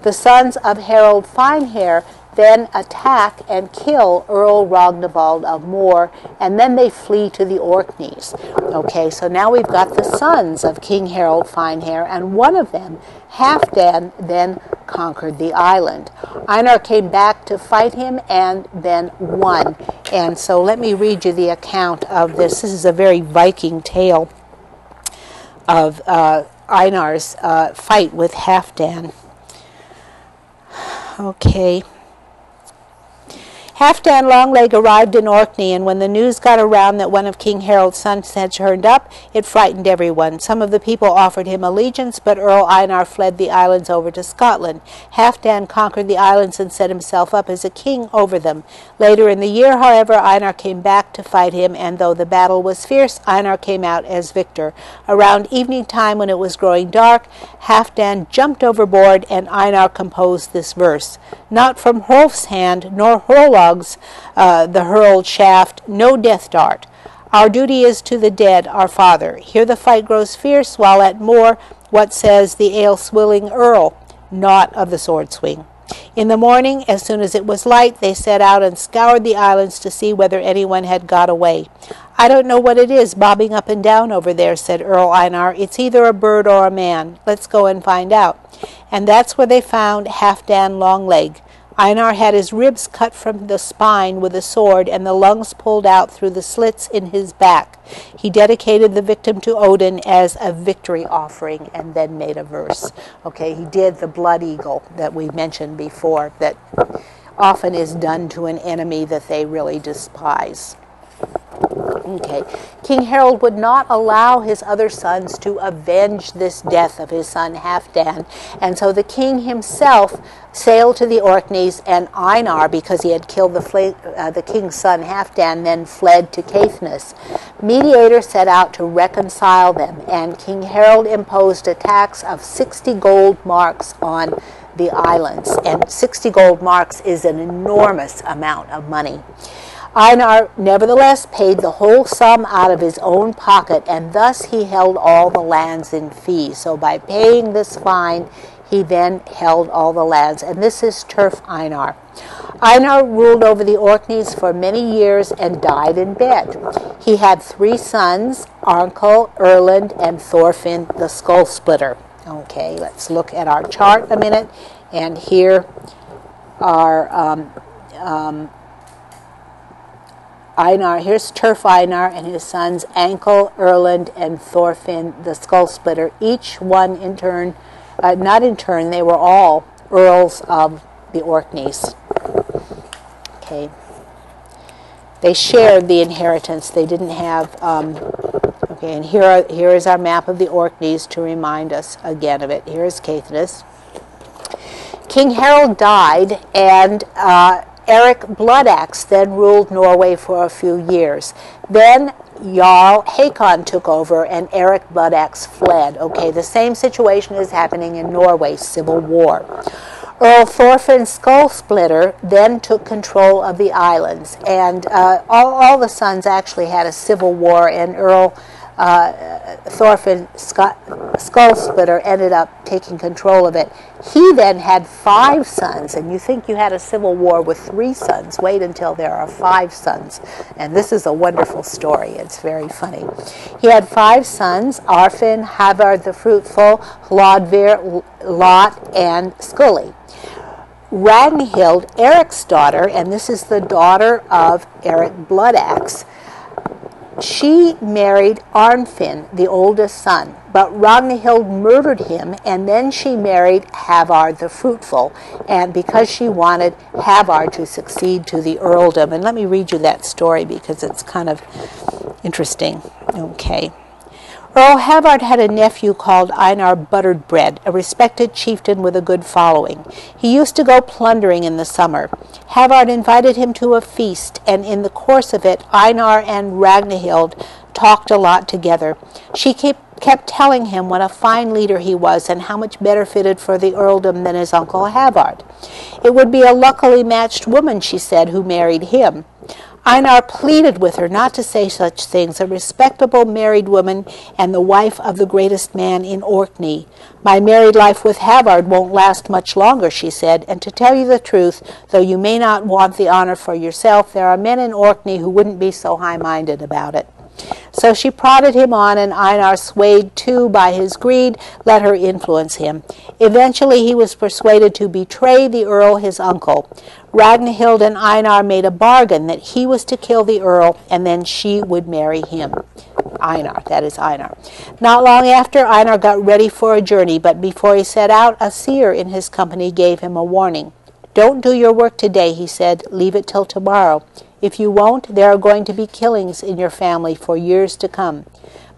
The sons of Harold Finehair then attack and kill Earl Rognvald of Moor, and then they flee to the Orkneys. Okay, so now we've got the sons of King Harold Finehair, and one of them, Halfdan, then conquered the island. Einar came back to fight him and then won. And so let me read you the account of this. This is a very Viking tale of Einar's fight with Halfdan. Okay. Halfdan Longleg arrived in Orkney, and when the news got around that one of King Harold's sons had turned up, it frightened everyone. Some of the people offered him allegiance, but Earl Einar fled the islands over to Scotland. Halfdan conquered the islands and set himself up as a king over them. Later in the year, however, Einar came back to fight him, and though the battle was fierce, Einar came out as victor. Around evening time, when it was growing dark, Halfdan jumped overboard, and Einar composed this verse: "Not from Hrolf's hand, nor Hrolog's the hurled shaft, no death dart. Our duty is to the dead, our father. Here the fight grows fierce, while at Moor, what says the ale-swilling Earl? Naught of the sword swing." In the morning, as soon as it was light, they set out and scoured the islands to see whether anyone had got away. "I don't know what it is bobbing up and down over there," said Earl Einar. "It's either a bird or a man. Let's go and find out." And that's where they found Halfdan Longleg. Einar had his ribs cut from the spine with a sword and the lungs pulled out through the slits in his back. He dedicated the victim to Odin as a victory offering and then made a verse. Okay, he did the blood eagle that we mentioned before that often is done to an enemy that they really despise. Okay. King Harald would not allow his other sons to avenge this death of his son Halfdan, and so the king himself sailed to the Orkneys, and Einar, because he had killed the king's son Halfdan, then fled to Caithness. Mediator set out to reconcile them, and King Harald imposed a tax of 60 gold marks on the islands, and 60 gold marks is an enormous amount of money. Einar nevertheless paid the whole sum out of his own pocket, and thus he held all the lands in fee. So by paying this fine, he then held all the lands, and this is Turf Einar. Einar ruled over the Orkneys for many years and died in bed. He had 3 sons, Arnkel, Erland, and Thorfinn the Skull Splitter. Okay, let's look at our chart a minute, and here are Einar. Here's Turf Einar and his sons Ankel, Erland, and Thorfinn the Skull Splitter. Each one in turn, not in turn, they were all earls of the Orkneys. Okay. They shared the inheritance. They didn't have. Okay, and here is our map of the Orkneys to remind us again of it. Here is Caithness. King Harald died, and Eric Bloodaxe then ruled Norway for a few years. Then Jarl Hakon took over, and Eric Bloodaxe fled. Okay, the same situation is happening in Norway, civil war. Earl Thorfinn Skull Splitter then took control of the islands, and all the sons actually had a civil war, and Earl Thorfinn Skull Splitter ended up taking control of it. He then had 5 sons, and you think you had a civil war with 3 sons. Wait until there are 5 sons. And this is a wonderful story. It's very funny. He had 5 sons, Arfinn, Havard the Fruitful, Hlodvir, Lot, and Skully. Ragnhild, Eric's daughter, and this is the daughter of Eric Bloodaxe, she married Arnfinn, the oldest son, but Ragnhild murdered him, and then she married Havard the Fruitful, and because she wanted Havard to succeed to the earldom. And let me read you that story because it's kind of interesting. Okay. Earl Havard had a nephew called Einar Buttered Bread, a respected chieftain with a good following. He used to go plundering in the summer. Havard invited him to a feast, and in the course of it, Einar and Ragnhild talked a lot together. She kept telling him what a fine leader he was and how much better fitted for the earldom than his uncle Havard. It would be a luckily matched woman, she said, who married him. Einar pleaded with her not to say such things, a respectable married woman and the wife of the greatest man in Orkney. My married life with Havard won't last much longer, she said, and to tell you the truth, though you may not want the honor for yourself, there are men in Orkney who wouldn't be so high-minded about it. So she prodded him on, and Einar, swayed too by his greed, let her influence him. Eventually he was persuaded to betray the earl, his uncle. Ragnhild and Einar made a bargain that he was to kill the earl, and then she would marry him. Einar, that is Einar. Not long after, Einar got ready for a journey, but before he set out, a seer in his company gave him a warning. Don't do your work today, he said. Leave it till tomorrow. If you won't, there are going to be killings in your family for years to come.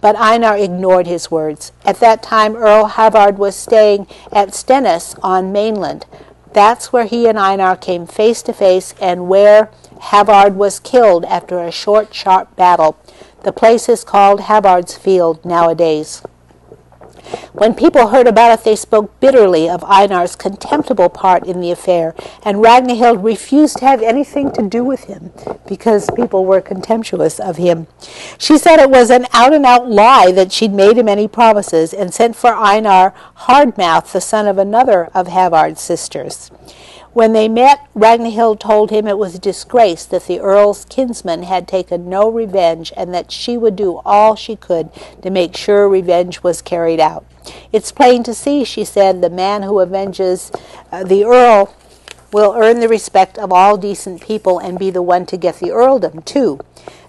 But Einar ignored his words. At that time, Earl Havard was staying at Stennis on mainland. That's where he and Einar came face to face, and where Havard was killed after a short, sharp battle. The place is called Havard's Field nowadays. When people heard about it, they spoke bitterly of Einar's contemptible part in the affair, and Ragnhild refused to have anything to do with him because people were contemptuous of him. She said it was an out-and-out lie that she'd made him any promises, and sent for Einar Hardmouth, the son of another of Havard's sisters. When they met, Ragnhild told him it was a disgrace that the earl's kinsman had taken no revenge, and that she would do all she could to make sure revenge was carried out. It's plain to see, she said, the man who avenges the earl will earn the respect of all decent people and be the one to get the earldom, too.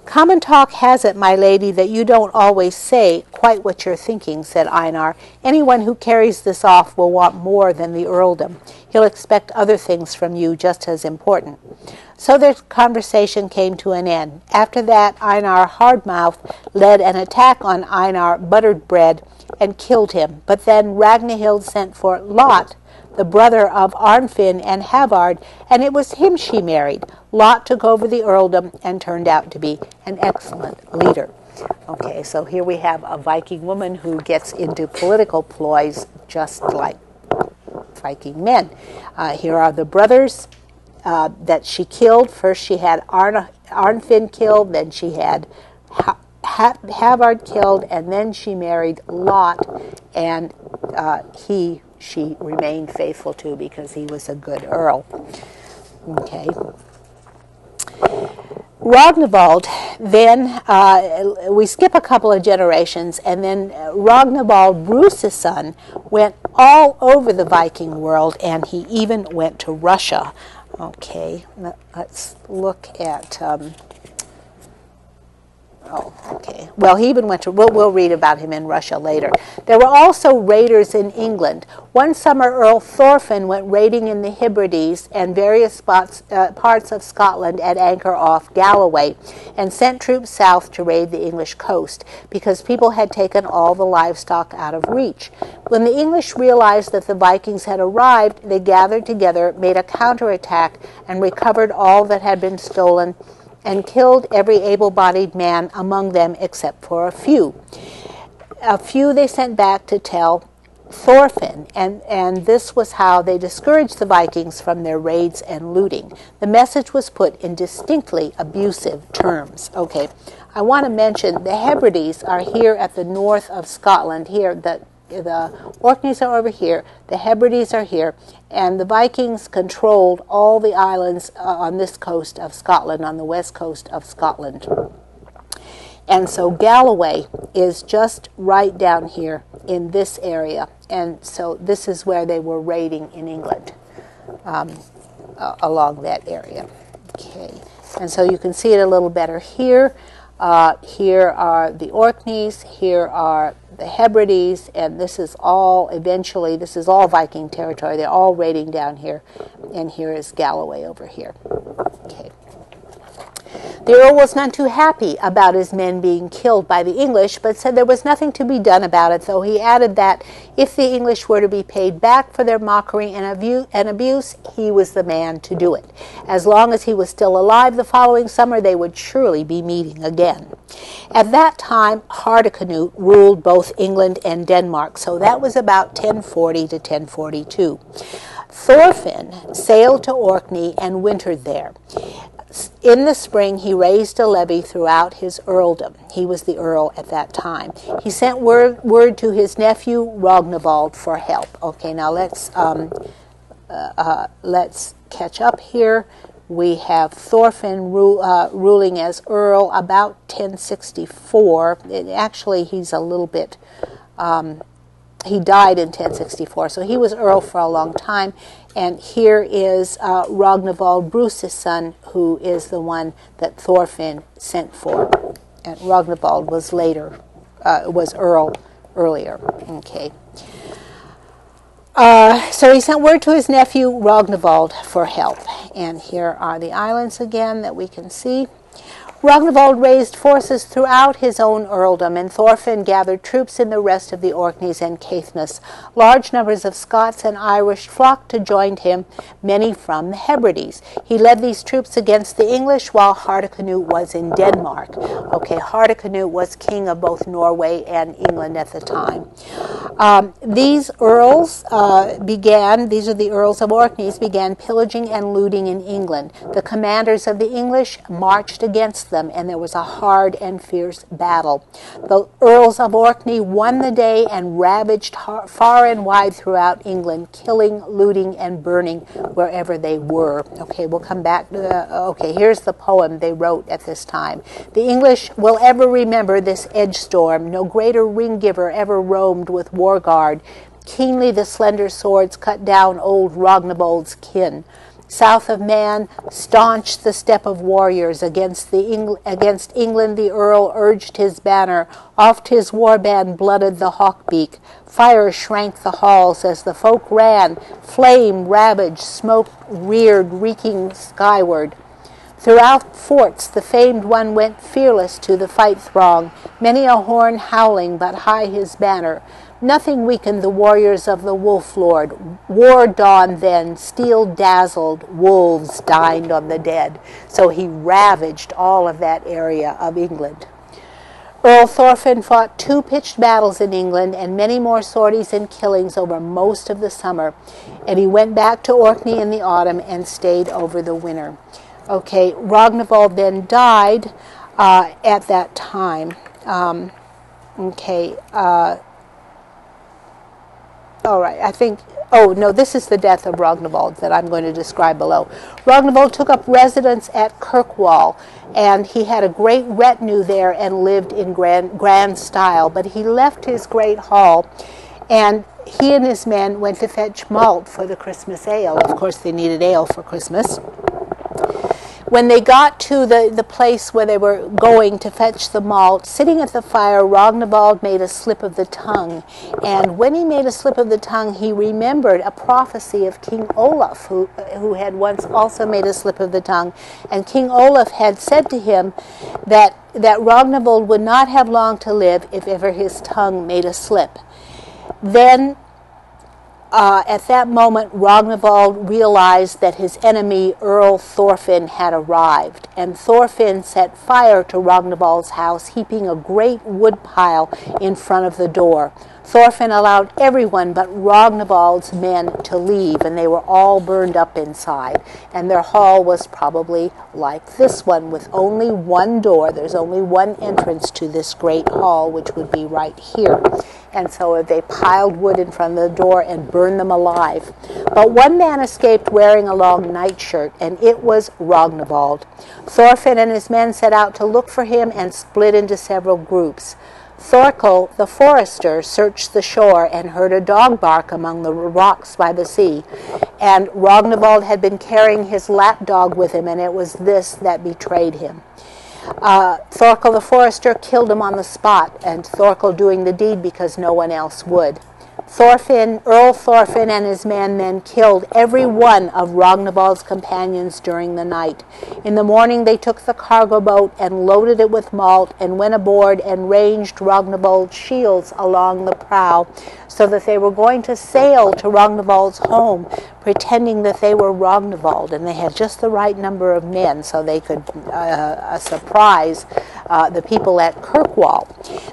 Common talk has it, my lady, that you don't always say quite what you're thinking, said Einar. Anyone who carries this off will want more than the earldom. He'll expect other things from you just as important. So their conversation came to an end. After that, Einar Hardmouth led an attack on Einar Buttered Bread and killed him. But then Ragnhild sent for Lot, the brother of Arnfinn and Havard, and it was him she married. Lot took over the earldom and turned out to be an excellent leader. Okay, so here we have a Viking woman who gets into political ploys just like Viking men. Here are the brothers that she killed. First she had Arnfinn killed, then she had Havard killed, and then she married Lot, and she remained faithful to because he was a good earl. Okay. Ragnvald, then, we skip a couple of generations, and then Ragnvald, Bruce's son, went all over the Viking world, and he even went to Russia. Okay, let's look at... okay. Well, he even went to... We'll read about him in Russia later. There were also raiders in England. One summer, Earl Thorfinn went raiding in the Hebrides and various parts of Scotland at anchor off Galloway, and sent troops south to raid the English coast, because people had taken all the livestock out of reach. When the English realized that the Vikings had arrived, they gathered together, made a counterattack, and recovered all that had been stolen, and killed every able-bodied man among them except for a few. A few they sent back to tell Thorfinn, and this was how they discouraged the Vikings from their raids and looting. The message was put in distinctly abusive terms. Okay, I want to mention the Hebrides are here at the north of Scotland. Here, the Orkneys are over here, the Hebrides are here, and the Vikings controlled all the islands on this coast of Scotland, on the west coast of Scotland. And so Galloway is just right down here in this area, and so this is where they were raiding in England, along that area. Okay, and so you can see it a little better here. Here are the Orkneys, here are the Hebrides, and this is all, eventually, this is all Viking territory. They're all raiding down here, and here is Galloway over here. Okay. The Earl was none too happy about his men being killed by the English, but said there was nothing to be done about it, though he added that if the English were to be paid back for their mockery and abuse, he was the man to do it. As long as he was still alive the following summer, they would surely be meeting again. At that time, Hardicanute ruled both England and Denmark, so that was about 1040 to 1042. Thorfinn sailed to Orkney and wintered there. In the spring, he raised a levy throughout his earldom. He was the earl at that time. He sent word to his nephew Ragnvald for help. Okay, now let's catch up here. We have Thorfinn ruling as earl about 1064. Actually, he's a little bit... he died in 1064, so he was earl for a long time. And here is Ragnvald, Bruce's son, who is the one that Thorfinn sent for. And Ragnvald was was earl earlier. Okay. So he sent word to his nephew Ragnvald for help. And here are the islands again that we can see. Ragnvald raised forces throughout his own earldom, and Thorfinn gathered troops in the rest of the Orkneys and Caithness. Large numbers of Scots and Irish flocked to join him, many from the Hebrides. He led these troops against the English while Hardicanute was in Denmark. Okay, Hardicanute was king of both Norway and England at the time. These earls these are the Earls of Orkneys, began pillaging and looting in England. The commanders of the English marched against them, and there was a hard and fierce battle. The Earls of Orkney won the day and ravaged far and wide throughout England, killing, looting, and burning wherever they were. Okay, we'll come back to okay, here's the poem they wrote at this time. The English will ever remember this edge storm. No greater ring giver ever roamed with war guard. Keenly the slender swords cut down old Ragnvald's kin. South of Man, staunched the step of warriors. Against England the Earl urged his banner. Oft his warband blooded the hawkbeak. Fire shrank the halls as the folk ran. Flame ravaged, smoke reared, reeking skyward. Throughout forts the famed one went fearless to the fight throng. Many a horn howling, but high his banner. Nothing weakened the warriors of the Wolf Lord. War dawned then, steel dazzled, wolves dined on the dead. So he ravaged all of that area of England. Earl Thorfinn fought 2 pitched battles in England and many more sorties and killings over most of the summer. And he went back to Orkney in the autumn and stayed over the winter. Okay, Ragnvald then died at that time. All right, I think, oh no, this is the death of Ragnvald that I'm going to describe below. Ragnvald took up residence at Kirkwall, and he had a great retinue there and lived in grand style, but he left his great hall, and he and his men went to fetch malt for the Christmas ale. Of course, they needed ale for Christmas. When they got to the place where they were going to fetch the malt, sitting at the fire, Ragnvald made a slip of the tongue. And when he made a slip of the tongue, he remembered a prophecy of King Olaf, who had once also made a slip of the tongue. And King Olaf had said to him that Ragnvald would not have long to live if ever his tongue made a slip. Then at that moment, Ragnvald realized that his enemy, Earl Thorfinn, had arrived, and Thorfinn set fire to Ragnvald's house, heaping a great wood pile in front of the door. Thorfinn allowed everyone but Ragnvald's men to leave, and they were all burned up inside. And their hall was probably like this one, with only one door. There's only one entrance to this great hall, which would be right here. And so they piled wood in front of the door and burned them alive. But one man escaped wearing a long nightshirt, and it was Ragnvald. Thorfinn and his men set out to look for him and split into several groups. Thorkel, the forester, searched the shore and heard a dog bark among the rocks by the sea. And Ragnvald had been carrying his lapdog with him, and it was this that betrayed him. Thorkel the forester killed him on the spot, and Thorkel doing the deed because no one else would. Earl Thorfinn and his men then killed every one of Ragnvald's companions during the night. In the morning they took the cargo boat and loaded it with malt and went aboard and ranged Ragnvald's shields along the prow, so that they were going to sail to Ragnvald's home, pretending that they were Ragnvald, and they had just the right number of men so they could surprise the people at Kirkwall.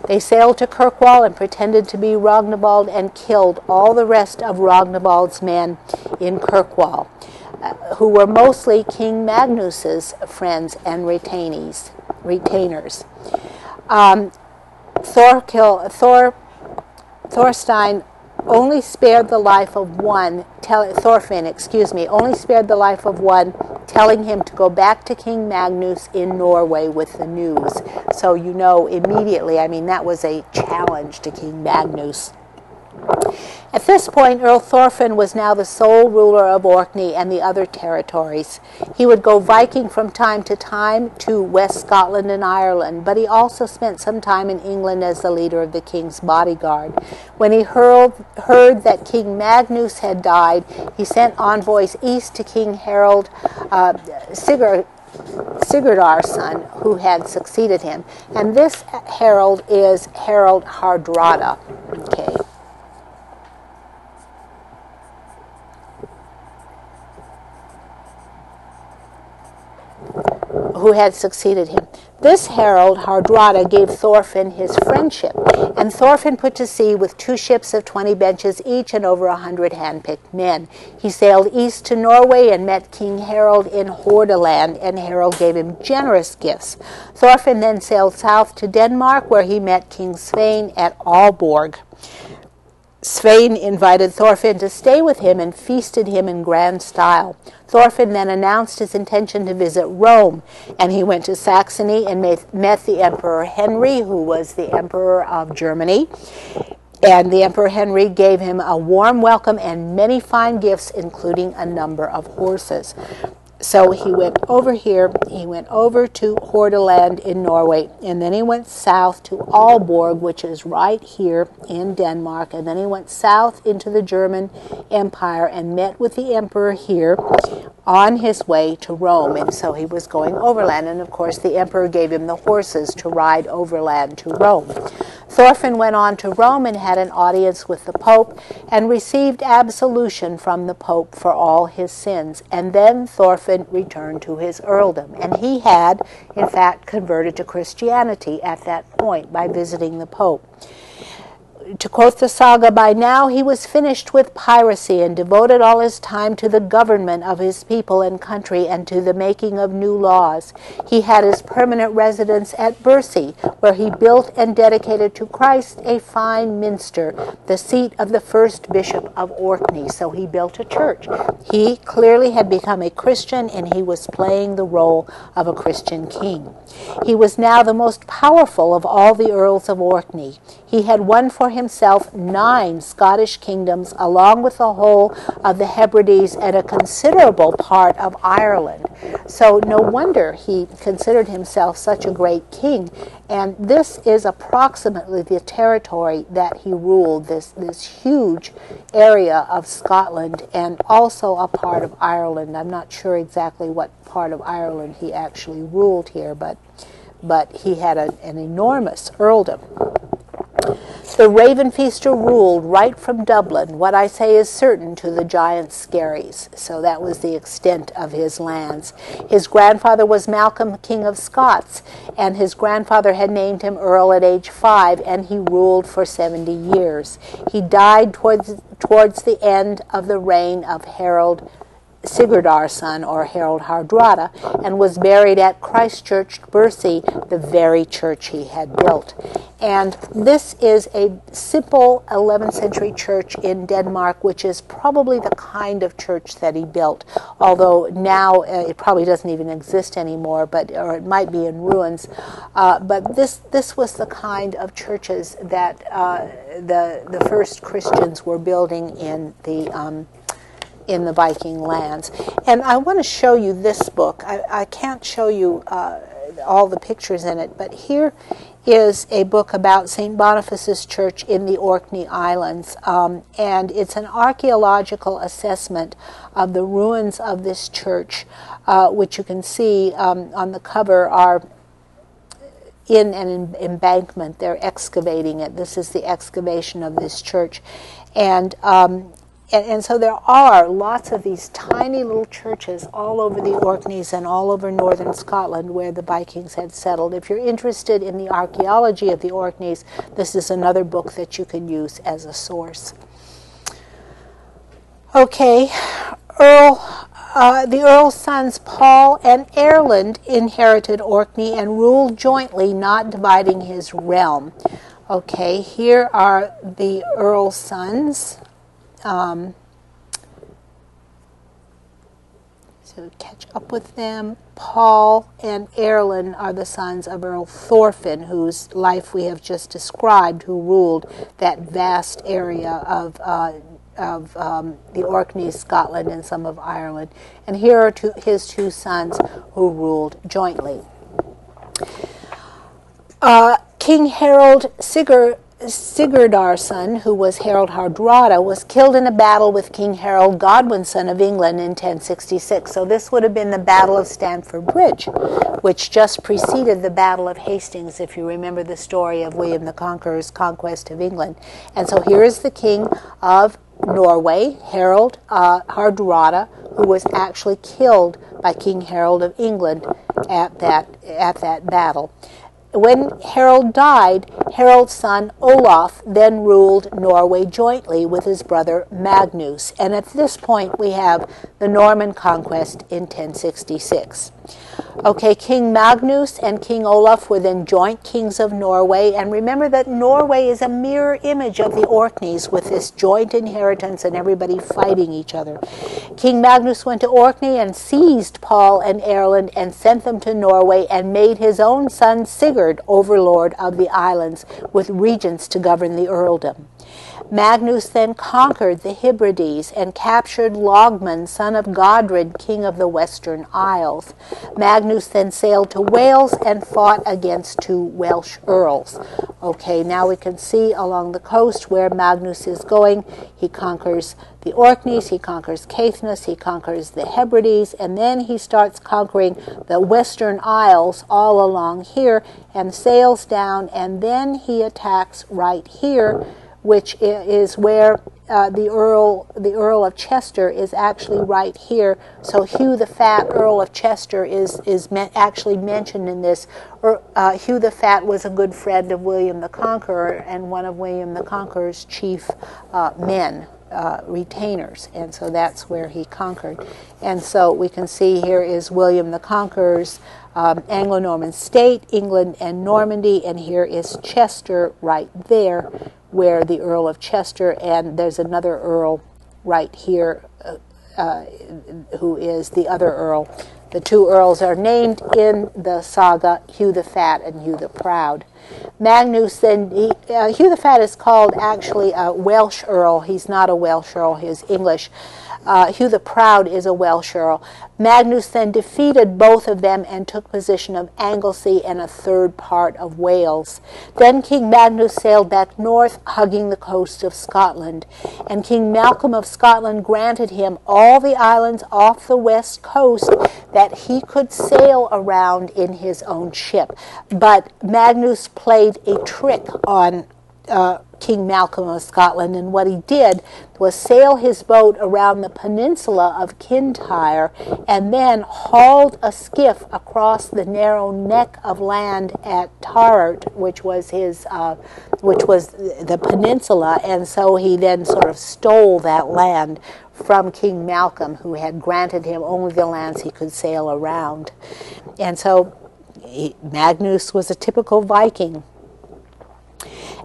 They sailed to Kirkwall and pretended to be Ragnvald and killed all the rest of Ragnvald's men in Kirkwall, who were mostly King Magnus's friends and retainers. Thorstein only spared the life of one, Thorfinn, only spared the life of one, telling him to go back to King Magnus in Norway with the news. So you know immediately, that was a challenge to King Magnus. At this point, Earl Thorfinn was now the sole ruler of Orkney and the other territories. He would go Viking from time to time to West Scotland and Ireland, but he also spent some time in England as the leader of the king's bodyguard. When he heard that King Magnus had died, he sent envoys east to King Harold, Sigurdar's son, who had succeeded him. And this Harold is Harold Hardrada. Okay. Who had succeeded him. This Harold Hardrada gave Thorfinn his friendship, and Thorfinn put to sea with 2 ships of 20 benches each and over 100 hand-picked men. He sailed east to Norway and met King Harold in Hordaland, and Harold gave him generous gifts. Thorfinn then sailed south to Denmark, where he met King Svein at Aalborg. Svein invited Thorfinn to stay with him and feasted him in grand style. Thorfinn then announced his intention to visit Rome, and he went to Saxony and met the Emperor Henry, who was the Emperor of Germany. And the Emperor Henry gave him a warm welcome and many fine gifts, including a number of horses. So he went over here, he went over to Hordaland in Norway, and then he went south to Aalborg, which is right here in Denmark, and then he went south into the German Empire and met with the emperor here on his way to Rome. And so he was going overland, and of course the emperor gave him the horses to ride overland to Rome. Thorfinn went on to Rome and had an audience with the Pope and received absolution from the Pope for all his sins. And then Thorfinn returned to his earldom. And he had, in fact, converted to Christianity at that point by visiting the Pope. To quote the saga, by now he was finished with piracy and devoted all his time to the government of his people and country and to the making of new laws. He had his permanent residence at Bercy, where he built and dedicated to Christ a fine minster, the seat of the first bishop of Orkney. So he built a church. He clearly had become a Christian, and he was playing the role of a Christian king. He was now the most powerful of all the earls of Orkney. He had won for himself 9 Scottish kingdoms, along with the whole of the Hebrides and a considerable part of Ireland. So no wonder he considered himself such a great king. And this is approximately the territory that he ruled, this huge area of Scotland and also a part of Ireland. I'm not sure exactly what part of Ireland he actually ruled here, but he had an enormous earldom. The Raven Feaster ruled right from Dublin. What I say is certain to the giant skerries. So that was the extent of his lands. His grandfather was Malcolm, King of Scots, and his grandfather had named him Earl at age 5, and he ruled for 70 years. He died towards the end of the reign of Harold Sigurdarson, or Harold Hardrada, and was buried at Christ Church, Bercy, the very church he had built. And this is a simple 11th century church in Denmark, which is probably the kind of church that he built, although now it probably doesn't even exist anymore, or it might be in ruins. But this was the kind of churches that the first Christians were building in the Viking lands. And I want to show you this book. I can't show you all the pictures in it, but here is a book about St. Boniface's Church in the Orkney Islands, and it's an archaeological assessment of the ruins of this church, which you can see on the cover are in an embankment. They're excavating it. This is the excavation of this church. And so there are lots of these tiny little churches all over the Orkneys and all over northern Scotland where the Vikings had settled. If you're interested in the archaeology of the Orkneys, this is another book that you can use as a source. Okay, the Earl's sons Paul and Erland inherited Orkney and ruled jointly, not dividing his realm. Okay, here are the Earl's sons. So catch up with them. Paul and Erland are the sons of Earl Thorfinn, whose life we have just described, who ruled that vast area of the Orkneys, Scotland, and some of Ireland. And here are his 2 sons who ruled jointly. King Harold Sigurdarson, who was Harold Hardrada, was killed in a battle with King Harold Godwinson of England in 1066. So this would have been the Battle of Stamford Bridge, which just preceded the Battle of Hastings, if you remember the story of William the Conqueror's conquest of England. And so here is the King of Norway, Harold Hardrada, who was actually killed by King Harold of England at that battle. When Harold died, Harold's son Olaf then ruled Norway jointly with his brother Magnus. And at this point we have the Norman conquest in 1066. Okay, King Magnus and King Olaf were then joint kings of Norway, and remember that Norway is a mirror image of the Orkneys with this joint inheritance and everybody fighting each other. King Magnus went to Orkney and seized Paul and Erlend and sent them to Norway and made his own son Sigurd overlord of the islands with regents to govern the earldom. Magnus then conquered the Hebrides and captured Logman, son of Godred, king of the Western Isles. Magnus then sailed to Wales and fought against 2 Welsh earls. Okay, now we can see along the coast where Magnus is going. He conquers the Orkneys, he conquers Caithness, he conquers the Hebrides, and then he starts conquering the Western Isles all along here and sails down, and then he attacks right here, which is where the Earl of Chester is actually right here. So Hugh the Fat, Earl of Chester, is actually mentioned in this. Hugh the Fat was a good friend of William the Conqueror and one of William the Conqueror's chief men, retainers, and so that's where he conquered. And so we can see here is William the Conqueror's Anglo-Norman state, England and Normandy, and here is Chester right there, where the Earl of Chester, and there's another Earl right here who is the other Earl. The 2 Earls are named in the saga, Hugh the Fat and Hugh the Proud. Magnus then, Hugh the Fat is called actually a Welsh Earl. He's not a Welsh Earl, he's English. Hugh the Proud is a Welsh Earl. Magnus then defeated both of them and took possession of Anglesey and a third part of Wales. Then King Magnus sailed back north, hugging the coast of Scotland. And King Malcolm of Scotland granted him all the islands off the west coast that he could sail around in his own ship. But Magnus played a trick on King Malcolm of Scotland, and what he did was sail his boat around the peninsula of Kintyre and then hauled a skiff across the narrow neck of land at Tarart, which was the peninsula, and so he then sort of stole that land from King Malcolm, who had granted him only the lands he could sail around. And so Magnus was a typical Viking.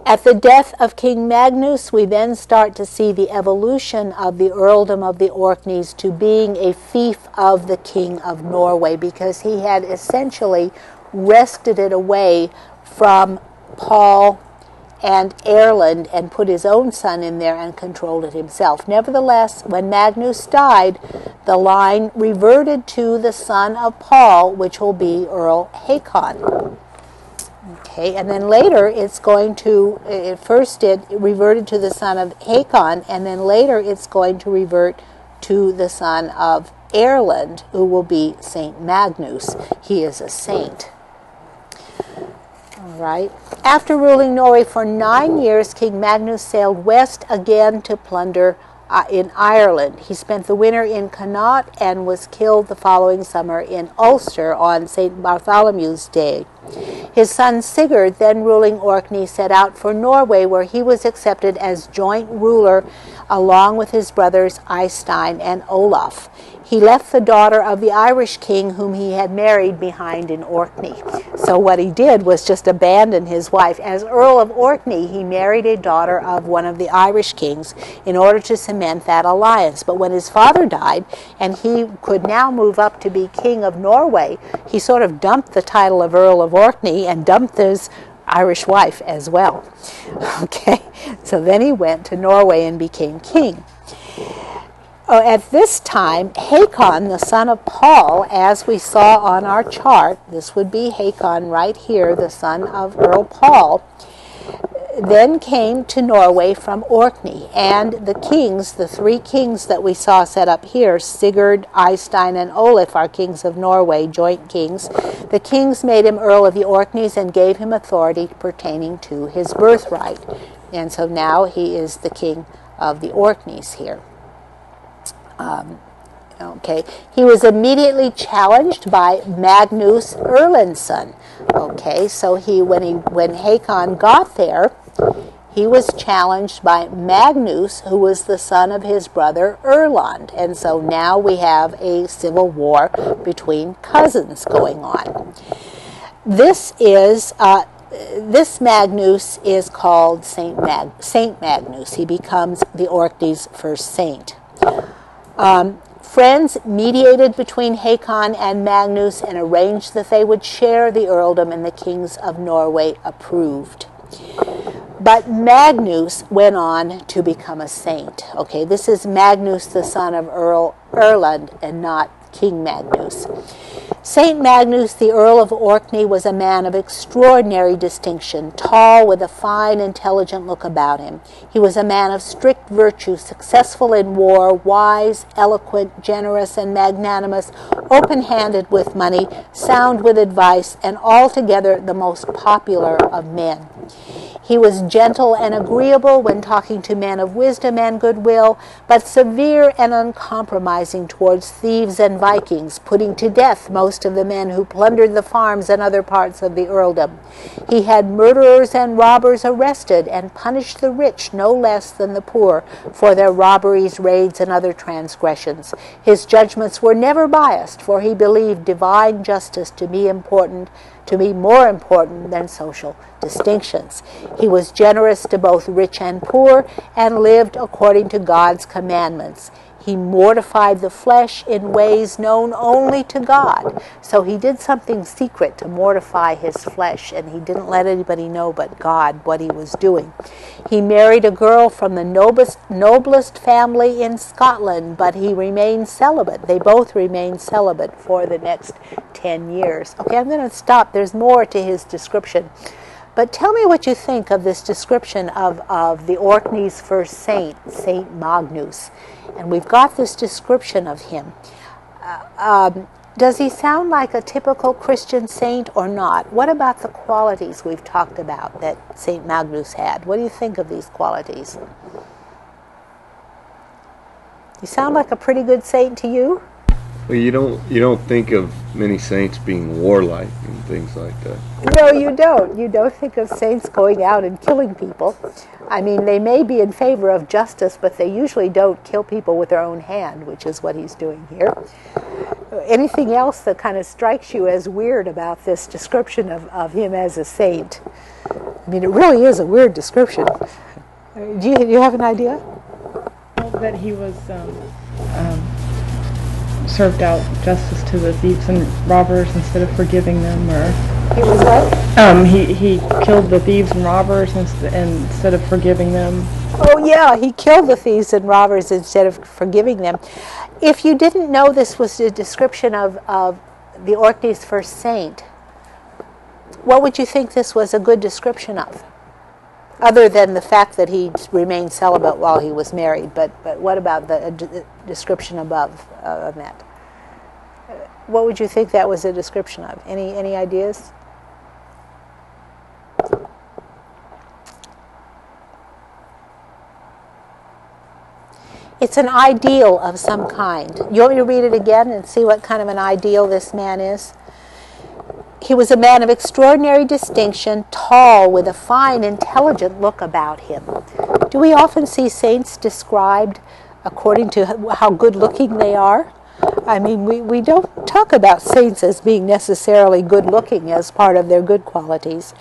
At the death of King Magnus, we then start to see the evolution of the earldom of the Orkneys to being a fief of the King of Norway, because he had essentially wrested it away from Paul and Erlend and put his own son in there and controlled it himself. Nevertheless, when Magnus died, the line reverted to the son of Paul, which will be Earl Hakon. Okay, and then later it's going to, first it reverted to the son of Hakon, and then later it's going to revert to the son of Erlend, who will be Saint Magnus. He is a saint. All right. After ruling Norway for 9 years, King Magnus sailed west again to plunder in Ireland. He spent the winter in Connaught and was killed the following summer in Ulster on St. Bartholomew's Day. His son Sigurd, then ruling Orkney, set out for Norway, where he was accepted as joint ruler along with his brothers Eystein and Olaf. He left the daughter of the Irish king whom he had married behind in Orkney. So what he did was just abandon his wife. As Earl of Orkney, he married a daughter of one of the Irish kings in order to cement that alliance. But when his father died and he could now move up to be king of Norway, he sort of dumped the title of Earl of Orkney and dumped his Irish wife as well. Okay, so then he went to Norway and became king. At this time, Hakon, the son of Paul, as we saw on our chart, this would be Hakon right here, the son of Earl Paul, then came to Norway from Orkney. And the kings, the 3 kings that we saw set up here, Sigurd, Eystein, and Olaf, are kings of Norway, joint kings. The kings made him Earl of the Orkneys and gave him authority pertaining to his birthright. And so now he is the king of the Orkneys here. Okay, he was immediately challenged by Magnus Erlendsson. Okay, so when Hakon got there, he was challenged by Magnus, who was the son of his brother Erland. And so now we have a civil war between cousins going on. This Magnus is called Saint Magnus. He becomes the Orkney's first saint. Friends mediated between Hakon and Magnus and arranged that they would share the earldom, and the kings of Norway approved. But Magnus went on to become a saint. Okay, this is Magnus, the son of Erland, and not King Magnus. Saint Magnus, the Earl of Orkney, was a man of extraordinary distinction, tall, with a fine, intelligent look about him. He was a man of strict virtue, successful in war, wise, eloquent, generous, and magnanimous, open-handed with money, sound with advice, and altogether the most popular of men. He was gentle and agreeable when talking to men of wisdom and goodwill, but severe and uncompromising towards thieves and Vikings, putting to death most of the men who plundered the farms and other parts of the earldom. He had murderers and robbers arrested and punished the rich no less than the poor for their robberies, raids, and other transgressions. His judgments were never biased, for he believed divine justice to be more important than social distinctions. He was generous to both rich and poor and lived according to God's commandments. He mortified the flesh in ways known only to God. So he did something secret to mortify his flesh, and he didn't let anybody know but God what he was doing. He married a girl from the noblest family in Scotland, but he remained celibate. They both remained celibate for the next 10 years. Okay, I'm going to stop. There's more to his description. But tell me what you think of this description of the Orkney's first saint, Saint Magnus. And we've got this description of him. Does he sound like a typical Christian saint or not? What about the qualities we've talked about that Saint Magnus had? What do you think of these qualities? You sound like a pretty good saint to you? Well, you don't think of many saints being warlike and things like that. No, you don't. You don't think of saints going out and killing people. I mean, they may be in favor of justice, but they usually don't kill people with their own hand, which is what he's doing here. Anything else that kind of strikes you as weird about this description of him as a saint? I mean, it really is a weird description. Do you have an idea? Well, that he was served out justice to the thieves and robbers instead of forgiving them, or he was what? He killed the thieves and robbers instead of forgiving them. Oh yeah, he killed the thieves and robbers instead of forgiving them. If you didn't know this was a description of the Orkney's first saint, what would you think this was a good description of? Other than the fact that he remained celibate while he was married, but what about the description above that? What would you think that was a description of? Any ideas? It's an ideal of some kind. You want me to read it again and see what kind of an ideal this man is? He was a man of extraordinary distinction, tall, with a fine, intelligent look about him. Do we often see saints described according to how good-looking they are? I mean, we don't talk about saints as being necessarily good-looking as part of their good qualities.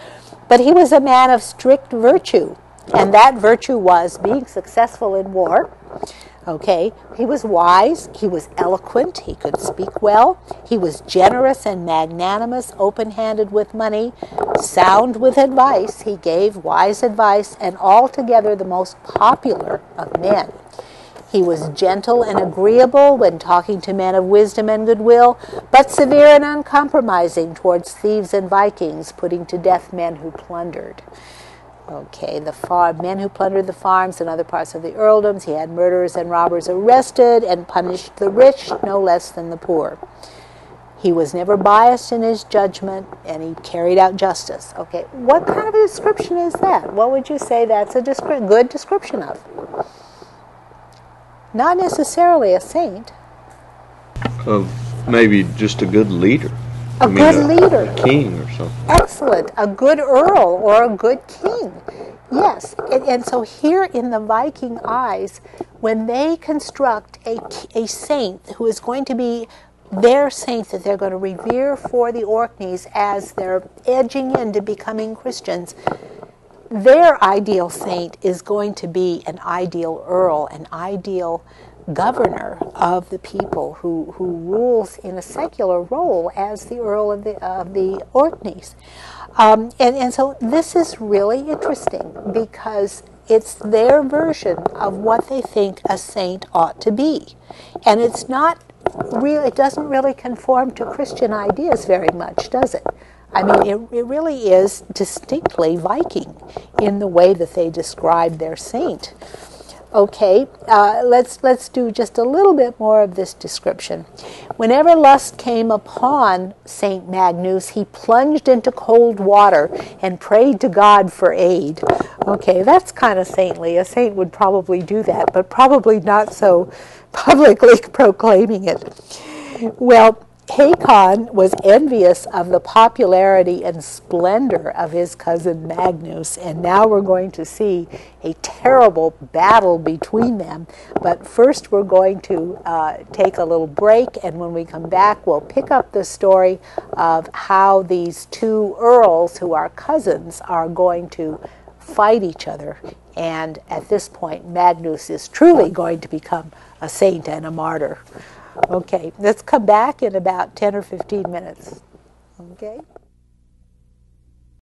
But he was a man of strict virtue, and that virtue was being successful in war. Okay, he was wise, he was eloquent, he could speak well, he was generous and magnanimous, open-handed with money, sound with advice, he gave wise advice, and altogether the most popular of men. He was gentle and agreeable when talking to men of wisdom and goodwill, but severe and uncompromising towards thieves and Vikings, putting to death men who plundered. Okay, men who plundered the farms and other parts of the earldoms. He had murderers and robbers arrested and punished the rich no less than the poor. He was never biased in his judgment, and he carried out justice. Okay, what kind of a description is that? What would you say that's a good description of? Not necessarily a saint. Of maybe just a good leader. Good leader. A king or something. Excellent. A good earl or a good king. Yes, and so here in the Viking eyes, when they construct a saint who is going to be their saint that they're going to revere for the Orkneys as they're edging into becoming Christians, their ideal saint is going to be an ideal earl, an ideal governor of the people who rules in a secular role as the Earl of the Orkneys. And so this is really interesting because it's their version of what they think a saint ought to be. And it's not really, it doesn't really conform to Christian ideas very much, does it? I mean, it really is distinctly Viking in the way that they describe their saint. Okay, let's do just a little bit more of this description. Whenever lust came upon Saint Magnus, he plunged into cold water and prayed to God for aid. Okay, that's kind of saintly. A saint would probably do that, but probably not so publicly proclaiming it. Well, Hakon was envious of the popularity and splendor of his cousin Magnus, and now we're going to see a terrible battle between them. But first we're going to take a little break, and when we come back we'll pick up the story of how these two earls, who are cousins, are going to fight each other. And at this point, Magnus is truly going to become a saint and a martyr. Okay, let's come back in about 10 or 15 minutes. Okay?